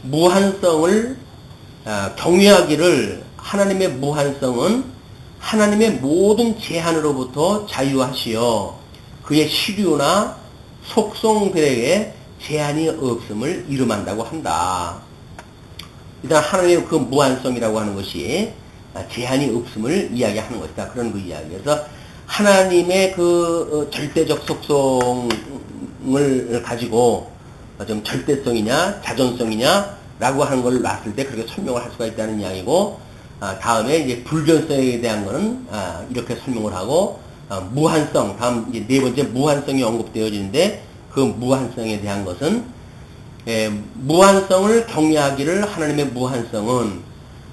S1: 무한성을 경외하기를, 하나님의 무한성은 하나님의 모든 제한으로부터 자유하시어 그의 시류나 속성들에게 제한이 없음을 이름한다고 한다. 일단 하나님의 그 무한성이라고 하는 것이 제한이 없음을 이야기하는 것이다. 그런 그 이야기에서 하나님의 그 절대적 속성을 가지고 좀 절대성이냐 자존성이냐 라고 하는 걸 놨을 때 그렇게 설명을 할 수가 있다는 이야기고, 다음에 이제 불변성에 대한 거는 이렇게 설명을 하고, 무한성, 다음 이제 네 번째 무한성이 언급되어지는데, 그 무한성에 대한 것은 무한성을 경외하기를, 하나님의 무한성은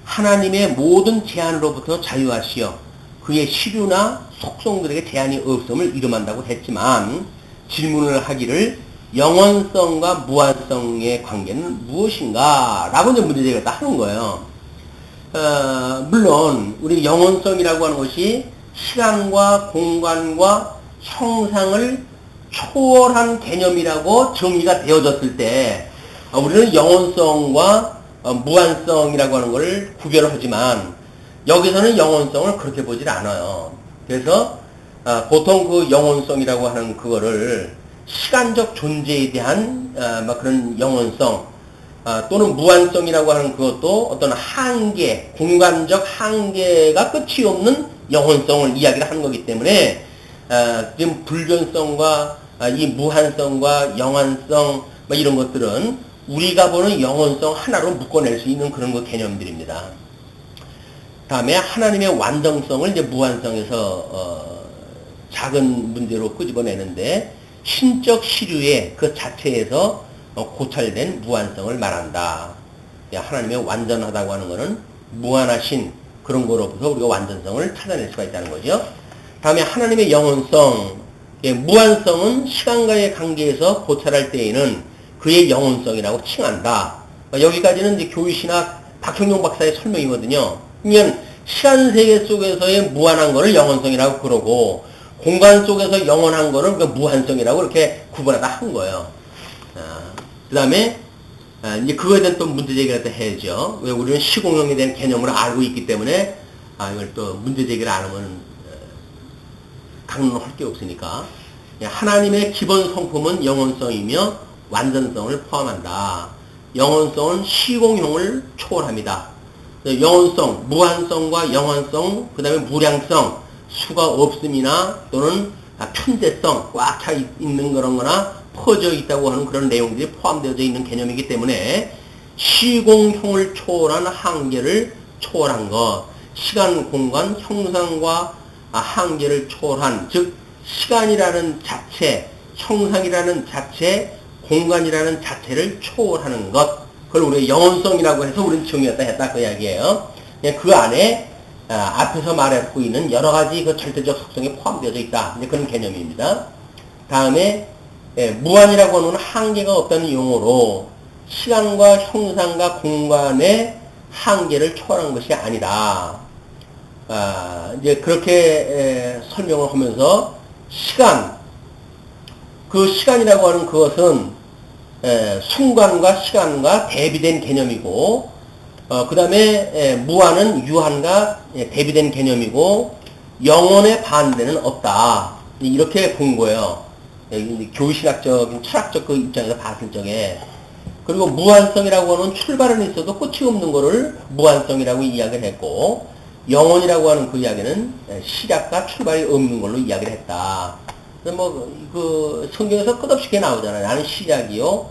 S1: 하나님의 모든 제한으로부터 자유하시어 그의 시류나 속성들에게 제한이 없음을 이름한다고 했지만, 질문을 하기를 영원성과 무한성의 관계는 무엇인가? 라고 이제 문제제기를 하는 거예요. 물론 우리 영원성이라고 하는 것이 시간과 공간과 형상을 초월한 개념이라고 정의가 되어졌을 때 우리는 영원성과 무한성이라고 하는 것을 구별을 하지만, 여기서는 영원성을 그렇게 보질 않아요. 그래서 보통 그 영원성이라고 하는 그거를 시간적 존재에 대한 그런 영원성, 또는 무한성이라고 하는 그것도 어떤 한계, 공간적 한계가 끝이 없는 영원성을 이야기를 하는 거기 때문에, 지금 불변성과 이 무한성과 영원성 이런 것들은 우리가 보는 영원성 하나로 묶어낼 수 있는 그런 그 개념들입니다. 다음에 하나님의 완성성을 이제 무한성에서 작은 문제로 끄집어내는데, 신적 시류의 그 자체에서 고찰된 무한성을 말한다. 하나님의 완전하다고 하는 것은 무한하신 그런 거로부터 우리가 완전성을 찾아낼 수가 있다는 거죠. 다음에 하나님의 영원성, 무한성은 시간과의 관계에서 고찰할 때에는 그의 영원성이라고 칭한다. 여기까지는 이제 교의신학 박형용 박사의 설명이거든요. 그러면 시간 세계 속에서의 무한한 거를 영원성이라고 그러고, 공간 속에서 영원한 거는 그 무한성이라고 이렇게 구분하다 한 거예요. 그 다음에 이제 그거에 대한 또 문제 제기를 또 해야죠. 왜 우리는 시공형에 대한 개념을 알고 있기 때문에 이걸 또 문제 제기를 안 하면 강론할 게 없으니까. 하나님의 기본 성품은 영원성이며 완전성을 포함한다. 영원성은 시공형을 초월합니다. 영원성, 무한성과 영원성, 그 다음에 무량성, 수가 없음이나 또는 편재성, 꽉 차 있는 그런 거나 퍼져 있다고 하는 그런 내용들이 포함되어 있는 개념이기 때문에, 시공형을 초월한 한계를 초월한 것, 시간, 공간, 형상과 한계를 초월한, 즉 시간이라는 자체, 형상이라는 자체, 공간이라는 자체를 초월하는 것, 그걸 우리가 영혼성이라고 해서 우리는 정의했다 했다 그 이야기예요. 그 안에 앞에서 말하고 있는 여러 가지 그 절대적 속성이 포함되어 있다. 이제 그런 개념입니다. 다음에 무한이라고 하는 한계가 없다는 용어로 시간과 형상과 공간의 한계를 초월한 것이 아니다. 이제 그렇게 설명을 하면서 그 시간이라고 하는 그것은 순간과 시간과 대비된 개념이고, 그 다음에 무한은 유한과 대비된 개념이고, 영혼의 반대는 없다. 이렇게 본 거예요. 교시학적인 철학적 그 입장에서 봤을 적에. 그리고 무한성이라고 하는 출발은 있어도 끝이 없는 거를 무한성이라고 이야기를 했고, 영혼이라고 하는 그 이야기는 시작과 출발이 없는 걸로 이야기를 했다. 그 성경에서 끝없이 이렇게 나오잖아요. 나는 시작이요,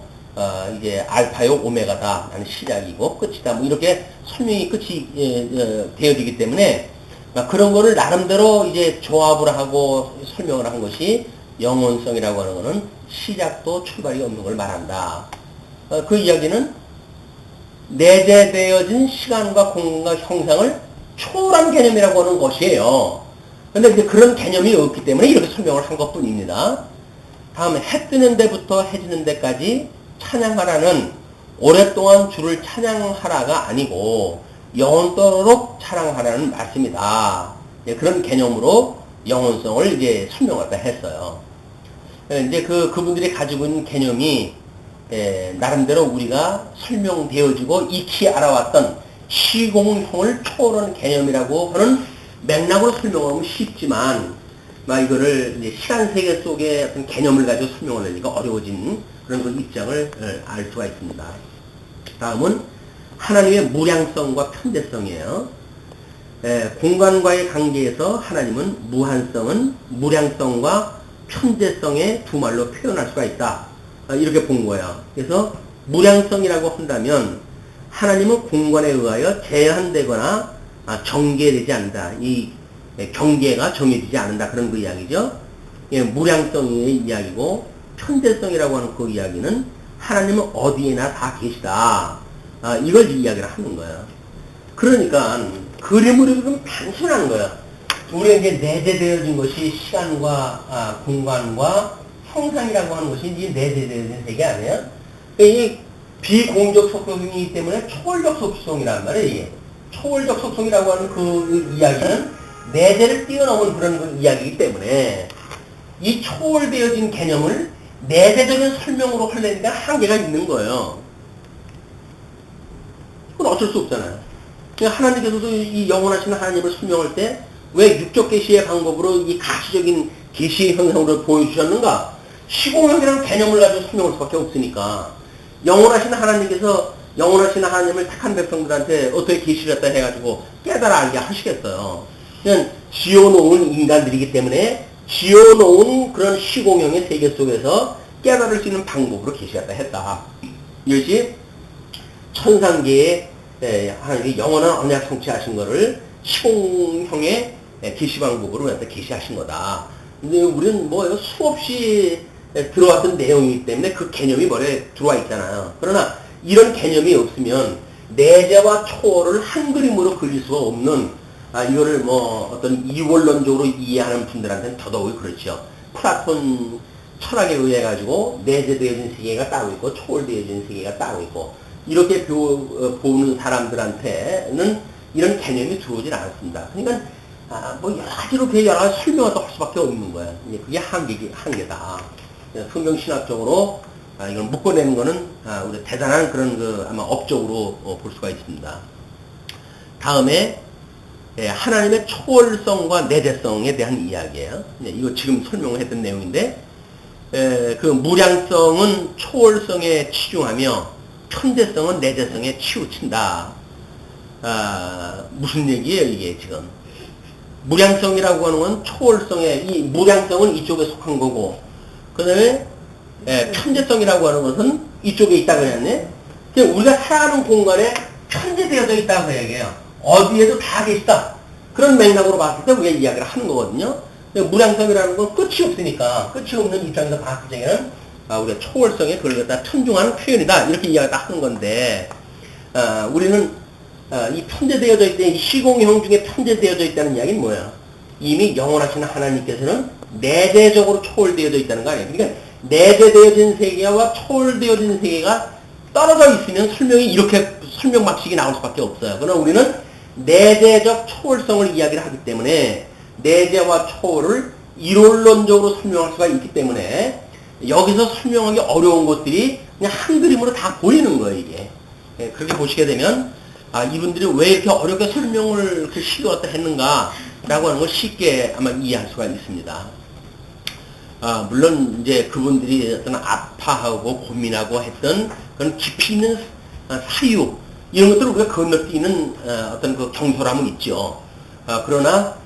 S1: 이제 알파요 오메가다. 나는 시작이고 끝이다. 뭐 이렇게 설명이 끝이 되어지기 때문에 그런 거를 나름대로 이제 조합을 하고 설명을 한 것이 영혼성이라고 하는 거는 시작도 출발이 없는 걸 말한다. 그 이야기는 내재되어진 시간과 공간과 형상을 초월한 개념이라고 하는 것이에요. 근데 이제 그런 개념이 없기 때문에 이렇게 설명을 한 것 뿐입니다. 다음에 해 뜨는 데부터 해 지는 데까지 찬양하라는 오랫동안 주를 찬양하라가 아니고 영원토록 찬양하라는 말씀이다. 그런 개념으로 영혼성을 이제 설명하다 했어요. 이제 그분들이 가지고 있는 개념이 나름대로 우리가 설명되어지고 익히 알아왔던 시공형을 초월하는 개념이라고 하는 맥락으로 설명을 하면 쉽지만, 이거를 이제 시간 세계 속의 어떤 개념을 가지고 설명을 하기가 어려워진 그런 그 입장을 알 수가 있습니다. 다음은 하나님의 무량성과 편대성이에요. 공간과의 관계에서 하나님은 무한성은 무량성과 편대성의 두 말로 표현할 수가 있다. 이렇게 본 거예요. 그래서 무량성이라고 한다면 하나님은 공간에 의하여 제한되거나 정계되지 않는다. 이 경계가 정해지지 않는다. 그런 그 이야기죠. 무량성의 이야기고, 편대성이라고 하는 그 이야기는 하나님은 어디에나 다 계시다. 이걸 이야기를 하는 거예요. 그러니까 그림으로 보면 단순한 거예요. 우리가 이제 내재되어진 것이 시간과 공간과 형상이라고 하는 것이 이제 내재되어진 세계 아니에요? 이 비공적 속성이기 때문에 초월적 속성이란 말이에요. 이게. 초월적 속성이라고 하는 그 이야기는 내재를 뛰어넘은 그런 그 이야기이기 때문에 이 초월되어진 개념을 내재적인 설명으로 하려니까 한계가 있는 거예요. 그건 어쩔 수 없잖아요. 하나님께서도 이 영원하신 하나님을 설명할 때 왜 육적 계시의 방법으로 이 가시적인 계시의 형상으로 보여주셨는가? 시공형이라는 개념을 가지고 설명할 수밖에 없으니까. 영원하신 하나님께서 영원하신 하나님을 택한 백성들한테 어떻게 계시를 했다 해가지고 깨달아 알게 하시겠어요. 그냥 지어놓은 인간들이기 때문에 지어놓은 그런 시공형의 세계 속에서 깨달을 수 있는 방법으로 계시했다 했다. 이것이 천상계에 하나님이 영원한 언약 성취하신 거를 시공형의 계시 방법으로 우리한테 계시하신 거다. 근데 우리는 뭐 수없이 들어왔던 내용이기 때문에 그 개념이 머리에 들어와 있잖아요. 그러나 이런 개념이 없으면 내재와 초월을 한 그림으로 그릴 수가 없는, 이거를 뭐 어떤 이원론적으로 이해하는 분들한테는 더더욱 그렇죠. 플라톤 철학에 의해 가지고 내재되어진 세계가 따로 있고 초월되어진 세계가 따로 있고 이렇게 보는 사람들한테는 이런 개념이 들어오질 않습니다. 그러니까 뭐 여러 가지로 여러 가지 설명을 할 수밖에 없는 거예요. 그게 한계다. 성경신학적으로 이걸 묶어내는 거는 우리 대단한 그런 아마 업적으로 볼 수가 있습니다. 다음에 하나님의 초월성과 내재성에 대한 이야기예요. 이거 지금 설명을 했던 내용인데, 그 무량성은 초월성에 치중하며 편대성은 내재성에 치우친다. 무슨 얘기예요 이게 지금? 무량성이라고 하는 건 초월성에, 이 무량성은 이쪽에 속한 거고, 그 다음에 편재성이라고 하는 것은 이쪽에 있다고 그랬네. 우리가 살아가는 공간에 편재되어져 있다고 얘기해요. 어디에도 다 계시다. 그런 맥락으로 봤을 때 우리가 이야기를 하는 거거든요. 무량성이라는 건 끝이 없으니까, 끝이 없는 입장에서 봤을 때는 우리가 초월성에 그걸 갖다 천중하는 표현이다. 이렇게 이야기를 하는 건데, 우리는, 이 편제되어져 있다, 이 시공형 중에 편제되어져 있다는 이야기는 뭐야? 이미 영원하신 하나님께서는 내재적으로 초월되어져 있다는 거 아니에요. 그러니까 내재되어진 세계와 초월되어진 세계가 떨어져 있으면 설명이 이렇게 설명 방식이 나올 수밖에 없어요. 그러나 우리는 내재적 초월성을 이야기를 하기 때문에 내재와 초월을 이론론적으로 설명할 수가 있기 때문에 여기서 설명하기 어려운 것들이 그냥 한 그림으로 다 보이는 거예요, 이게. 그렇게 보시게 되면, 이분들이 왜 이렇게 어렵게 설명을 그렇게 시도했다 했는가라고 하는 걸 쉽게 아마 이해할 수가 있습니다. 물론, 이제 그분들이 어떤 아파하고 고민하고 했던 그런 깊이 있는 사유, 이런 것들을 우리가 건너뛰는 어떤 그 경솔함은 있죠. 그러나,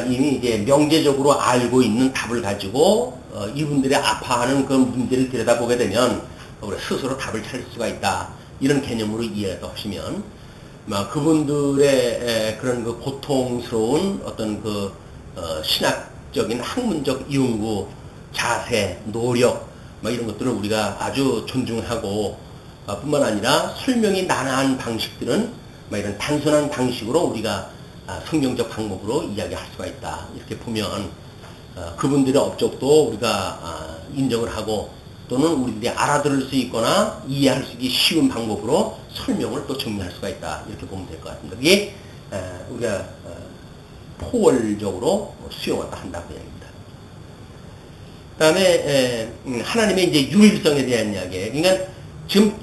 S1: 이미 이제 명제적으로 알고 있는 답을 가지고 이분들이 아파하는 그런 문제를 들여다보게 되면 우리 스스로 답을 찾을 수가 있다. 이런 개념으로 이해하시면 그분들의 그런 그 고통스러운 어떤 그 신학적인 학문적 연구, 자세, 노력 이런 것들을 우리가 아주 존중하고 뿐만 아니라 설명이 난해한 방식들은 이런 단순한 방식으로 우리가 성경적 방법으로 이야기할 수가 있다. 이렇게 보면 그분들의 업적도 우리가 인정을 하고 또는 우리들이 알아들을 수 있거나 이해할 수 있기 쉬운 방법으로 설명을 또 정리할 수가 있다. 이렇게 보면 될 것 같습니다. 그게 우리가 포괄적으로 수용한다 한다고 이야기입니다. 그 다음에 하나님의 이제 유일성에 대한 이야기. 그러니까 지금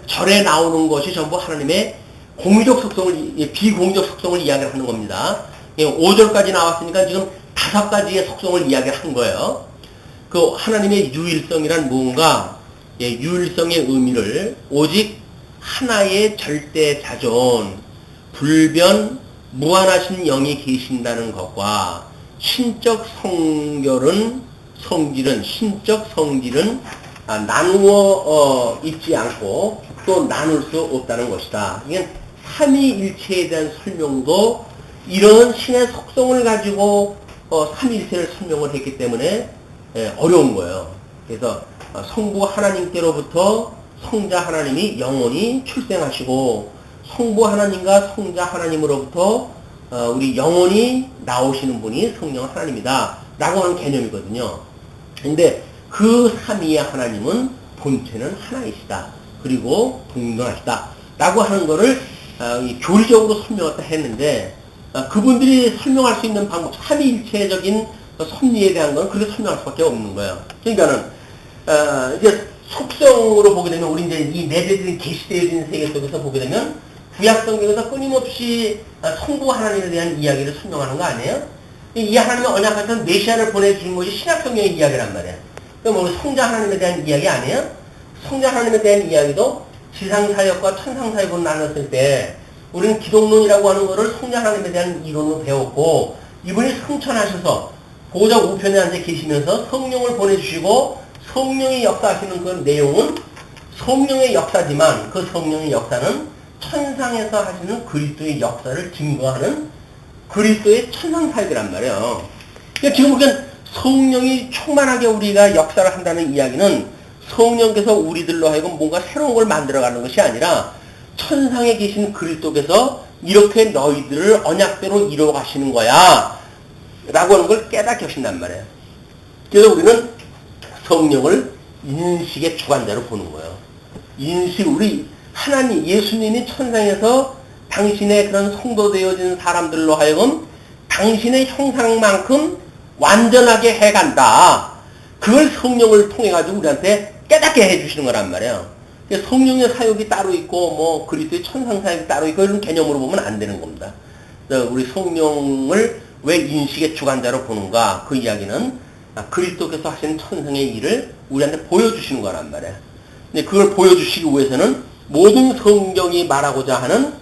S1: 절에 나오는 것이 전부 하나님의 공유적 속성을, 비공유적 속성을 이야기를 하는 겁니다. 5절까지 나왔으니까 지금 5가지의 속성을 이야기를 한 거예요. 그 하나님의 유일성이란 무언가, 유일성의 의미를 오직 하나의 절대 자존, 불변, 무한하신 영이 계신다는 것과 신적 성질은 나누어 있지 않고 또 나눌 수 없다는 것이다. 이게 삼위일체에 대한 설명도 이런 신의 속성을 가지고 삼위일체를 설명을 했기 때문에 어려운 거예요. 그래서 성부 하나님께로부터 성자 하나님이 영원히 출생하시고 성부 하나님과 성자 하나님으로부터 우리 영원히 나오시는 분이 성령 하나님이다 라고 하는 개념이거든요. 근데 그 삼위의 하나님은 본체는 하나이시다. 그리고 동등하시다 라고 하는 거를 교리적으로 설명했다 했는데 그분들이 설명할 수 있는 방법, 삼위일체적인 섭리에 대한 건 그렇게 설명할 수밖에 없는 거예요. 그러니까는 이제 속성으로 보게 되면 우리 이제 이 내재들이 계시되어진 세계 속에서 보게 되면 구약 성경에서 끊임없이 성부 하나님에 대한 이야기를 설명하는 거 아니에요? 이 하나님의 언약같은 메시아를 보내주신 것이 신약 성경의 이야기란 말이에요. 그럼 우리 성자 하나님에 대한 이야기 아니에요? 성자 하나님에 대한 이야기도 지상사역과 천상사역으로 나눴을 때 우리는 기독론이라고 하는 것을 성자 하나님에 대한 이론으로 배웠고 이분이 승천하셔서 보좌 우편에 앉아 계시면서 성령을 보내주시고 성령이 역사하시는 그 내용은 성령의 역사지만 그 성령의 역사는 천상에서 하시는 그리스도의 역사를 증거하는 그리스도의 천상사역이란 말이에요. 그러니까 지금 우리가 성령이 충만하게 우리가 역사를 한다는 이야기는 성령께서 우리들로 하여금 뭔가 새로운 걸 만들어가는 것이 아니라 천상에 계신 그리스도께서 이렇게 너희들을 언약대로 이루어가시는 거야 라고 하는 걸 깨닫게 하신단 말이에요. 그래서 우리는 성령을 인식의 주관자로 보는 거예요. 우리 하나님, 예수님이 천상에서 당신의 그런 성도 되어진 사람들로 하여금 당신의 형상만큼 완전하게 해간다. 그걸 성령을 통해가지고 우리한테 깨닫게 해주시는 거란 말이에요. 성령의 사역이 따로 있고, 그리스도의 천상 사역이 따로 있고, 이런 개념으로 보면 안 되는 겁니다. 우리 성령을 왜 인식의 주관자로 보는가? 그 이야기는 그리스도께서 하신 천상의 일을 우리한테 보여주시는 거란 말이에요. 근데 그걸 보여주시기 위해서는 모든 성경이 말하고자 하는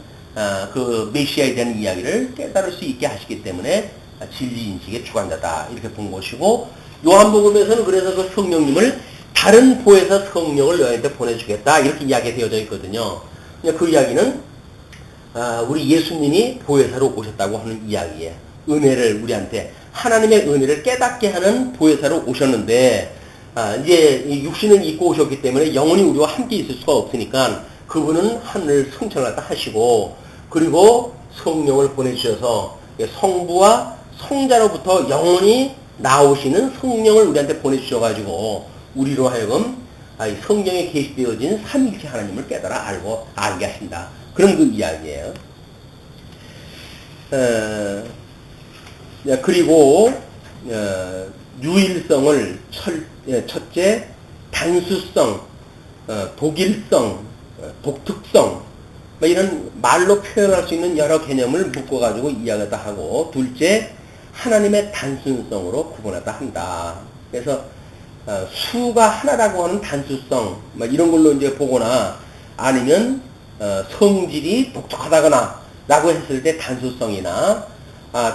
S1: 그 메시아에 대한 이야기를 깨달을 수 있게 하시기 때문에 진리 인식의 주관자다 이렇게 본 것이고 요한복음에서는 그래서 그 성령님을 다른 보혜사 성령을 너희한테 보내주겠다 이렇게 이야기되어져 있거든요. 그 이야기는 우리 예수님이 보혜사로 오셨다고 하는 이야기예요. 은혜를 우리한테 하나님의 은혜를 깨닫게 하는 보혜사로 오셨는데 이제 이 육신을 입고 오셨기 때문에 영원히 우리와 함께 있을 수가 없으니까 그분은 하늘 승천을 갖다 하시고 그리고 성령을 보내주셔서 성부와 성자로부터 영원히 나오시는 성령을 우리한테 보내주셔가지고 우리로 하여금 이 성경에 계시되어진 삼위일체 하나님을 깨달아 알게 하신다. 그런 그 이야기예요. 그리고 유일성을 첫째 단수성, 독일성, 독특성 이런 말로 표현할 수 있는 여러 개념을 묶어가지고 이야기하다 하고 둘째 하나님의 단순성으로 구분하다 한다. 그래서 수가 하나라고 하는 단수성 이런 걸로 이제 보거나 아니면 성질이 독특하다거나 라고 했을 때 단수성이나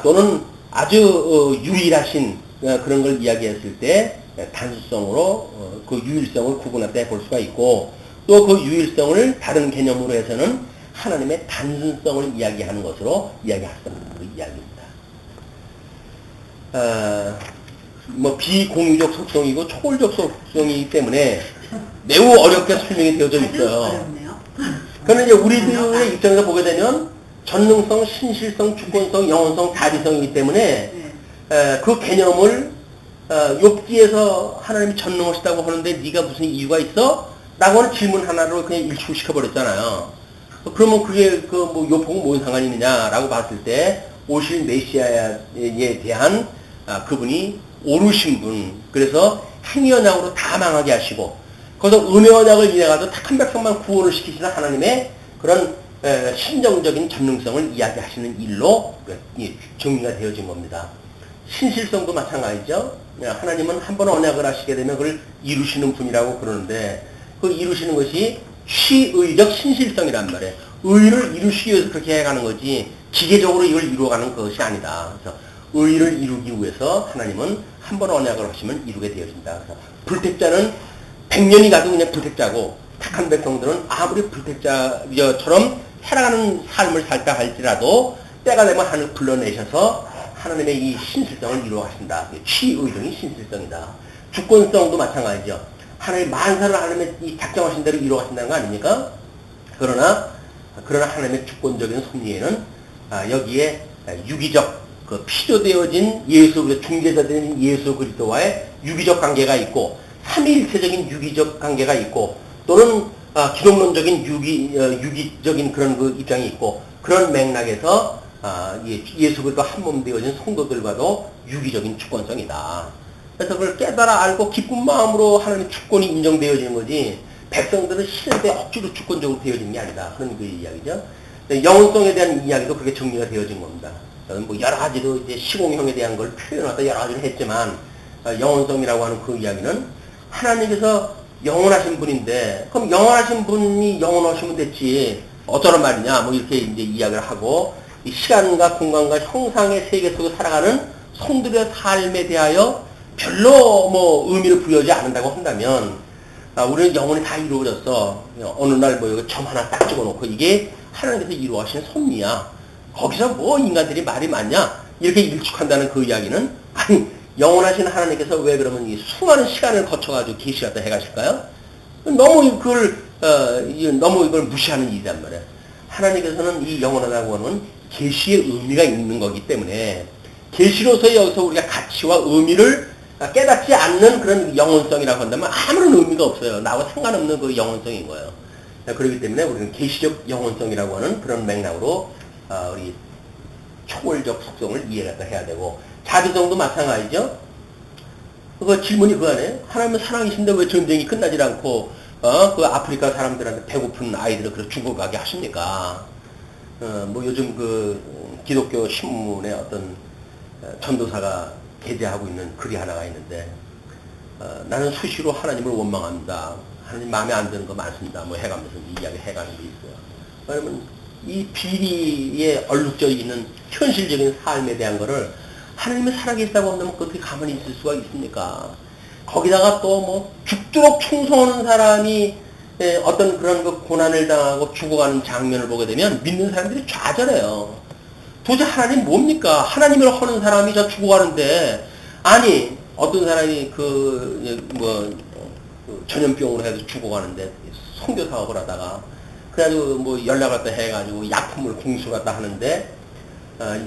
S1: 또는 아주 유일하신 그런 걸 이야기했을 때 단수성으로 그 유일성을 구분하다 해볼 수가 있고 또 그 유일성을 다른 개념으로 해서는 하나님의 단순성을 이야기하는 것으로 이야기할 수 있는 그 이야기입니다. 비공유적 속성이고 초월적 속성이기 때문에 매우 어렵게 설명이 되어져 있어요. 그런데 이제 우리들의 입장에서 보게 되면 전능성, 신실성, 주권성, 영원성, 다비성이기 때문에 그 개념을 욥기에서 하나님이 전능하시다고 하는데 네가 무슨 이유가 있어? 라고 하는 질문 하나로 그냥 일축시켜 버렸잖아요. 그러면 그게 욥하고 뭔 상관이 있느냐라고 봤을 때 오실 메시아에 대한 그분이 오르신 분, 그래서 행위 언약으로 다 망하게 하시고 거기서 은혜 언약을 인해가지고 택한 백성만 구원을 시키시는 하나님의 그런 신정적인 전능성을 이야기하시는 일로 정리가 되어진 겁니다. 신실성도 마찬가지죠. 하나님은 한 번 언약을 하시게 되면 그걸 이루시는 분이라고 그러는데 그 이루시는 것이 시의적 신실성이란 말이에요. 의를 이루시기 위해서 그렇게 해가는 거지 기계적으로 이걸 이루어가는 것이 아니다. 그래서 의를 이루기 위해서 하나님은 한 번 언약을 하시면 이루게 되어진다. 그래서 불택자는 100년이 가도 그냥 불택자고 택한 백성들은 아무리 불택자처럼 살아가는 삶을 살다 할지라도 때가 되면 하늘 불러내셔서 하나님의 이 신실성을 이루어가신다. 취의적인 신실성이다. 주권성도 마찬가지죠. 하나님 만사를 하나님의 이 작정하신 대로 이루어가신다는 거 아닙니까? 그러나 하나님의 주권적인 섭리에는 여기에 유기적 그 피조되어진 예수, 중재자 된 예수 그리스도와의 유기적 관계가 있고 삼위일체적인 유기적 관계가 있고 또는 기독론적인 유기적인 그런 그 입장이 있고 그런 맥락에서 예수 그리스도 한 몸 되어진 성도들과도 유기적인 주권성이다. 그래서 그걸 깨달아 알고 기쁜 마음으로 하나님의 주권이 인정되어지는 거지 백성들은 싫은데 억지로 주권적으로 되어지는 게 아니다. 그런 그 이야기죠. 영혼성에 대한 이야기도 그렇게 정리가 되어진 겁니다. 저는 여러 가지로 이제 시공형에 대한 걸 표현하다 여러 가지를 했지만 영혼성이라고 하는 그 이야기는 하나님께서 영원하신 분인데 그럼 영원하신 분이 영원하시면 됐지 어쩌란 말이냐 이렇게 이제 이야기를 하고 이 시간과 공간과 형상의 세계 속에 살아가는 성들의 삶에 대하여 별로 의미를 부여하지 않는다고 한다면 우리는 영원히 다 이루어졌어. 어느 날 여기 점 하나 딱 찍어놓고 이게 하나님께서 이루어하신 섭리야. 거기서 인간들이 말이 많냐 이렇게 일축한다는 그 이야기는 아니 영원하신 하나님께서 왜 그러면 이 수많은 시간을 거쳐가지고 계시갖다 해가실까요? 너무 이걸 무시하는 일이란 말이에요. 하나님께서는 이 영원하다고 하는 계시의 의미가 있는 거기 때문에 계시로서 여기서 우리가 가치와 의미를 깨닫지 않는 그런 영혼성이라고 한다면 아무런 의미가 없어요. 나하고 상관없는 그 영혼성인 거예요. 그렇기 때문에 우리는 계시적 영혼성이라고 하는 그런 맥락으로 우리 초월적 속성을 이해를 해야 되고 자비성도 마찬가지죠. 그 질문이 그거네. 하나님은 사랑이신데 왜 전쟁이 끝나질 않고 그 아프리카 사람들한테 배고픈 아이들을 그렇게 죽어가게 하십니까? 요즘 그 기독교 신문에 어떤 전도사가 게재하고 있는 글이 하나가 있는데 나는 수시로 하나님을 원망합니다. 하나님 마음에 안 드는 거 많습니다. 해가면서 이야기 해가는 게 있어요. 왜냐면 이 비리에 얼룩져 있는 현실적인 삶에 대한 거를 하나님이 살아계시다고 한다면 어떻게 가만히 있을 수가 있습니까? 거기다가 또 죽도록 충성하는 사람이 어떤 그런 그 고난을 당하고 죽어가는 장면을 보게 되면 믿는 사람들이 좌절해요. 도대체 하나님 뭡니까? 하나님을 허는 사람이 저 죽어가는데 아니 어떤 사람이 전염병으로 해서 죽어가는데 선교사업을 하다가 그래가지고 뭐 연락을 갖다 해가지고 약품을 공수를 하는데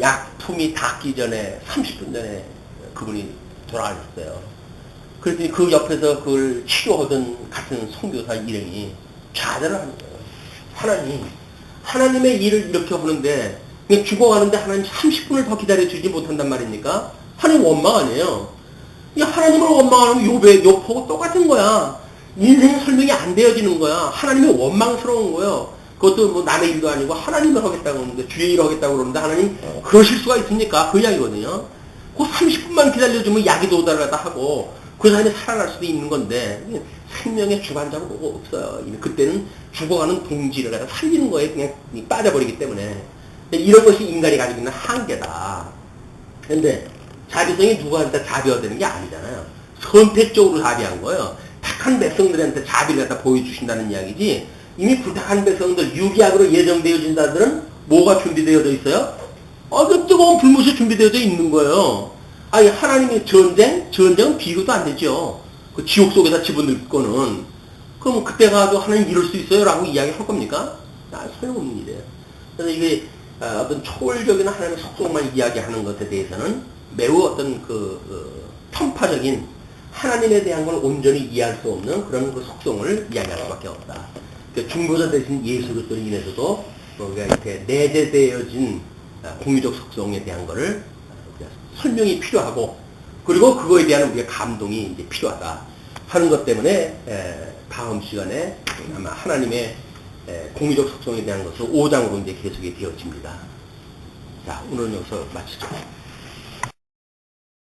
S1: 약품이 닿기 전에 30분 전에 그분이 돌아가셨어요. 그랬더니 그 옆에서 그걸 치료하던 같은 선교사 일행이 좌절을 하는 거예요. 하나님의 일을 이렇게 하는데 그냥 죽어가는데 하나님 30분을 더 기다려주지 못한단 말입니까? 하나님 원망 아니에요. 하나님을 원망하는 욥하고 똑같은 거야. 인생 설명이 안 되어지는 거야. 하나님의 원망스러운 거예요. 그것도 뭐 남의 일도 아니고 하나님을 하겠다고 그러는데, 주의 일을 하겠다고 그러는데 하나님 그러실 수가 있습니까? 그 이야기거든요. 그 30분만 기다려주면 약이 도달하다 하고 그 사람이 살아날 수도 있는 건데 생명의 주관자가 없어요. 그때는 죽어가는 동지를 해서 살리는 거에 그냥 빠져버리기 때문에 이런 것이 인간이 가지고 있는 한계다. 그런데 자비성이 누구한테 자비해야 되는 게 아니잖아요. 선택적으로 자비한 거예요. 택한 백성들한테 자비를 갖다 보여주신다는 이야기지. 이미 부탁한 백성들, 유기약으로 예정되어진 자들은 뭐가 준비되어져 있어요? 그 뜨거운 불못이 준비되어져 있는 거예요. 아니, 하나님의 전쟁은 비교도 안 되죠. 그 지옥 속에다 집어넣을 거는. 그럼 그때 가도 하나님 이룰 수 있어요? 라고 이야기할 겁니까? 소용없는 일이에요. 그래서 이게 어떤 초월적인 하나님의 속성만 이야기하는 것에 대해서는 매우 어떤 편파적인 하나님에 대한 걸 온전히 이해할 수 없는 그런 그 속성을 이야기할 수밖에 없다. 중보자 대신 예수 그리스도로 인해서도 우리가 이렇게 내재되어진 공유적 속성에 대한 것을 설명이 필요하고, 그리고 그거에 대한 우리가 감동이 이제 필요하다 하는 것 때문에 다음 시간에 아마 하나님의 공유적 속성에 대한 것을 5장으로 이제 계속이 되어집니다. 자, 오늘은 여기서 마치죠.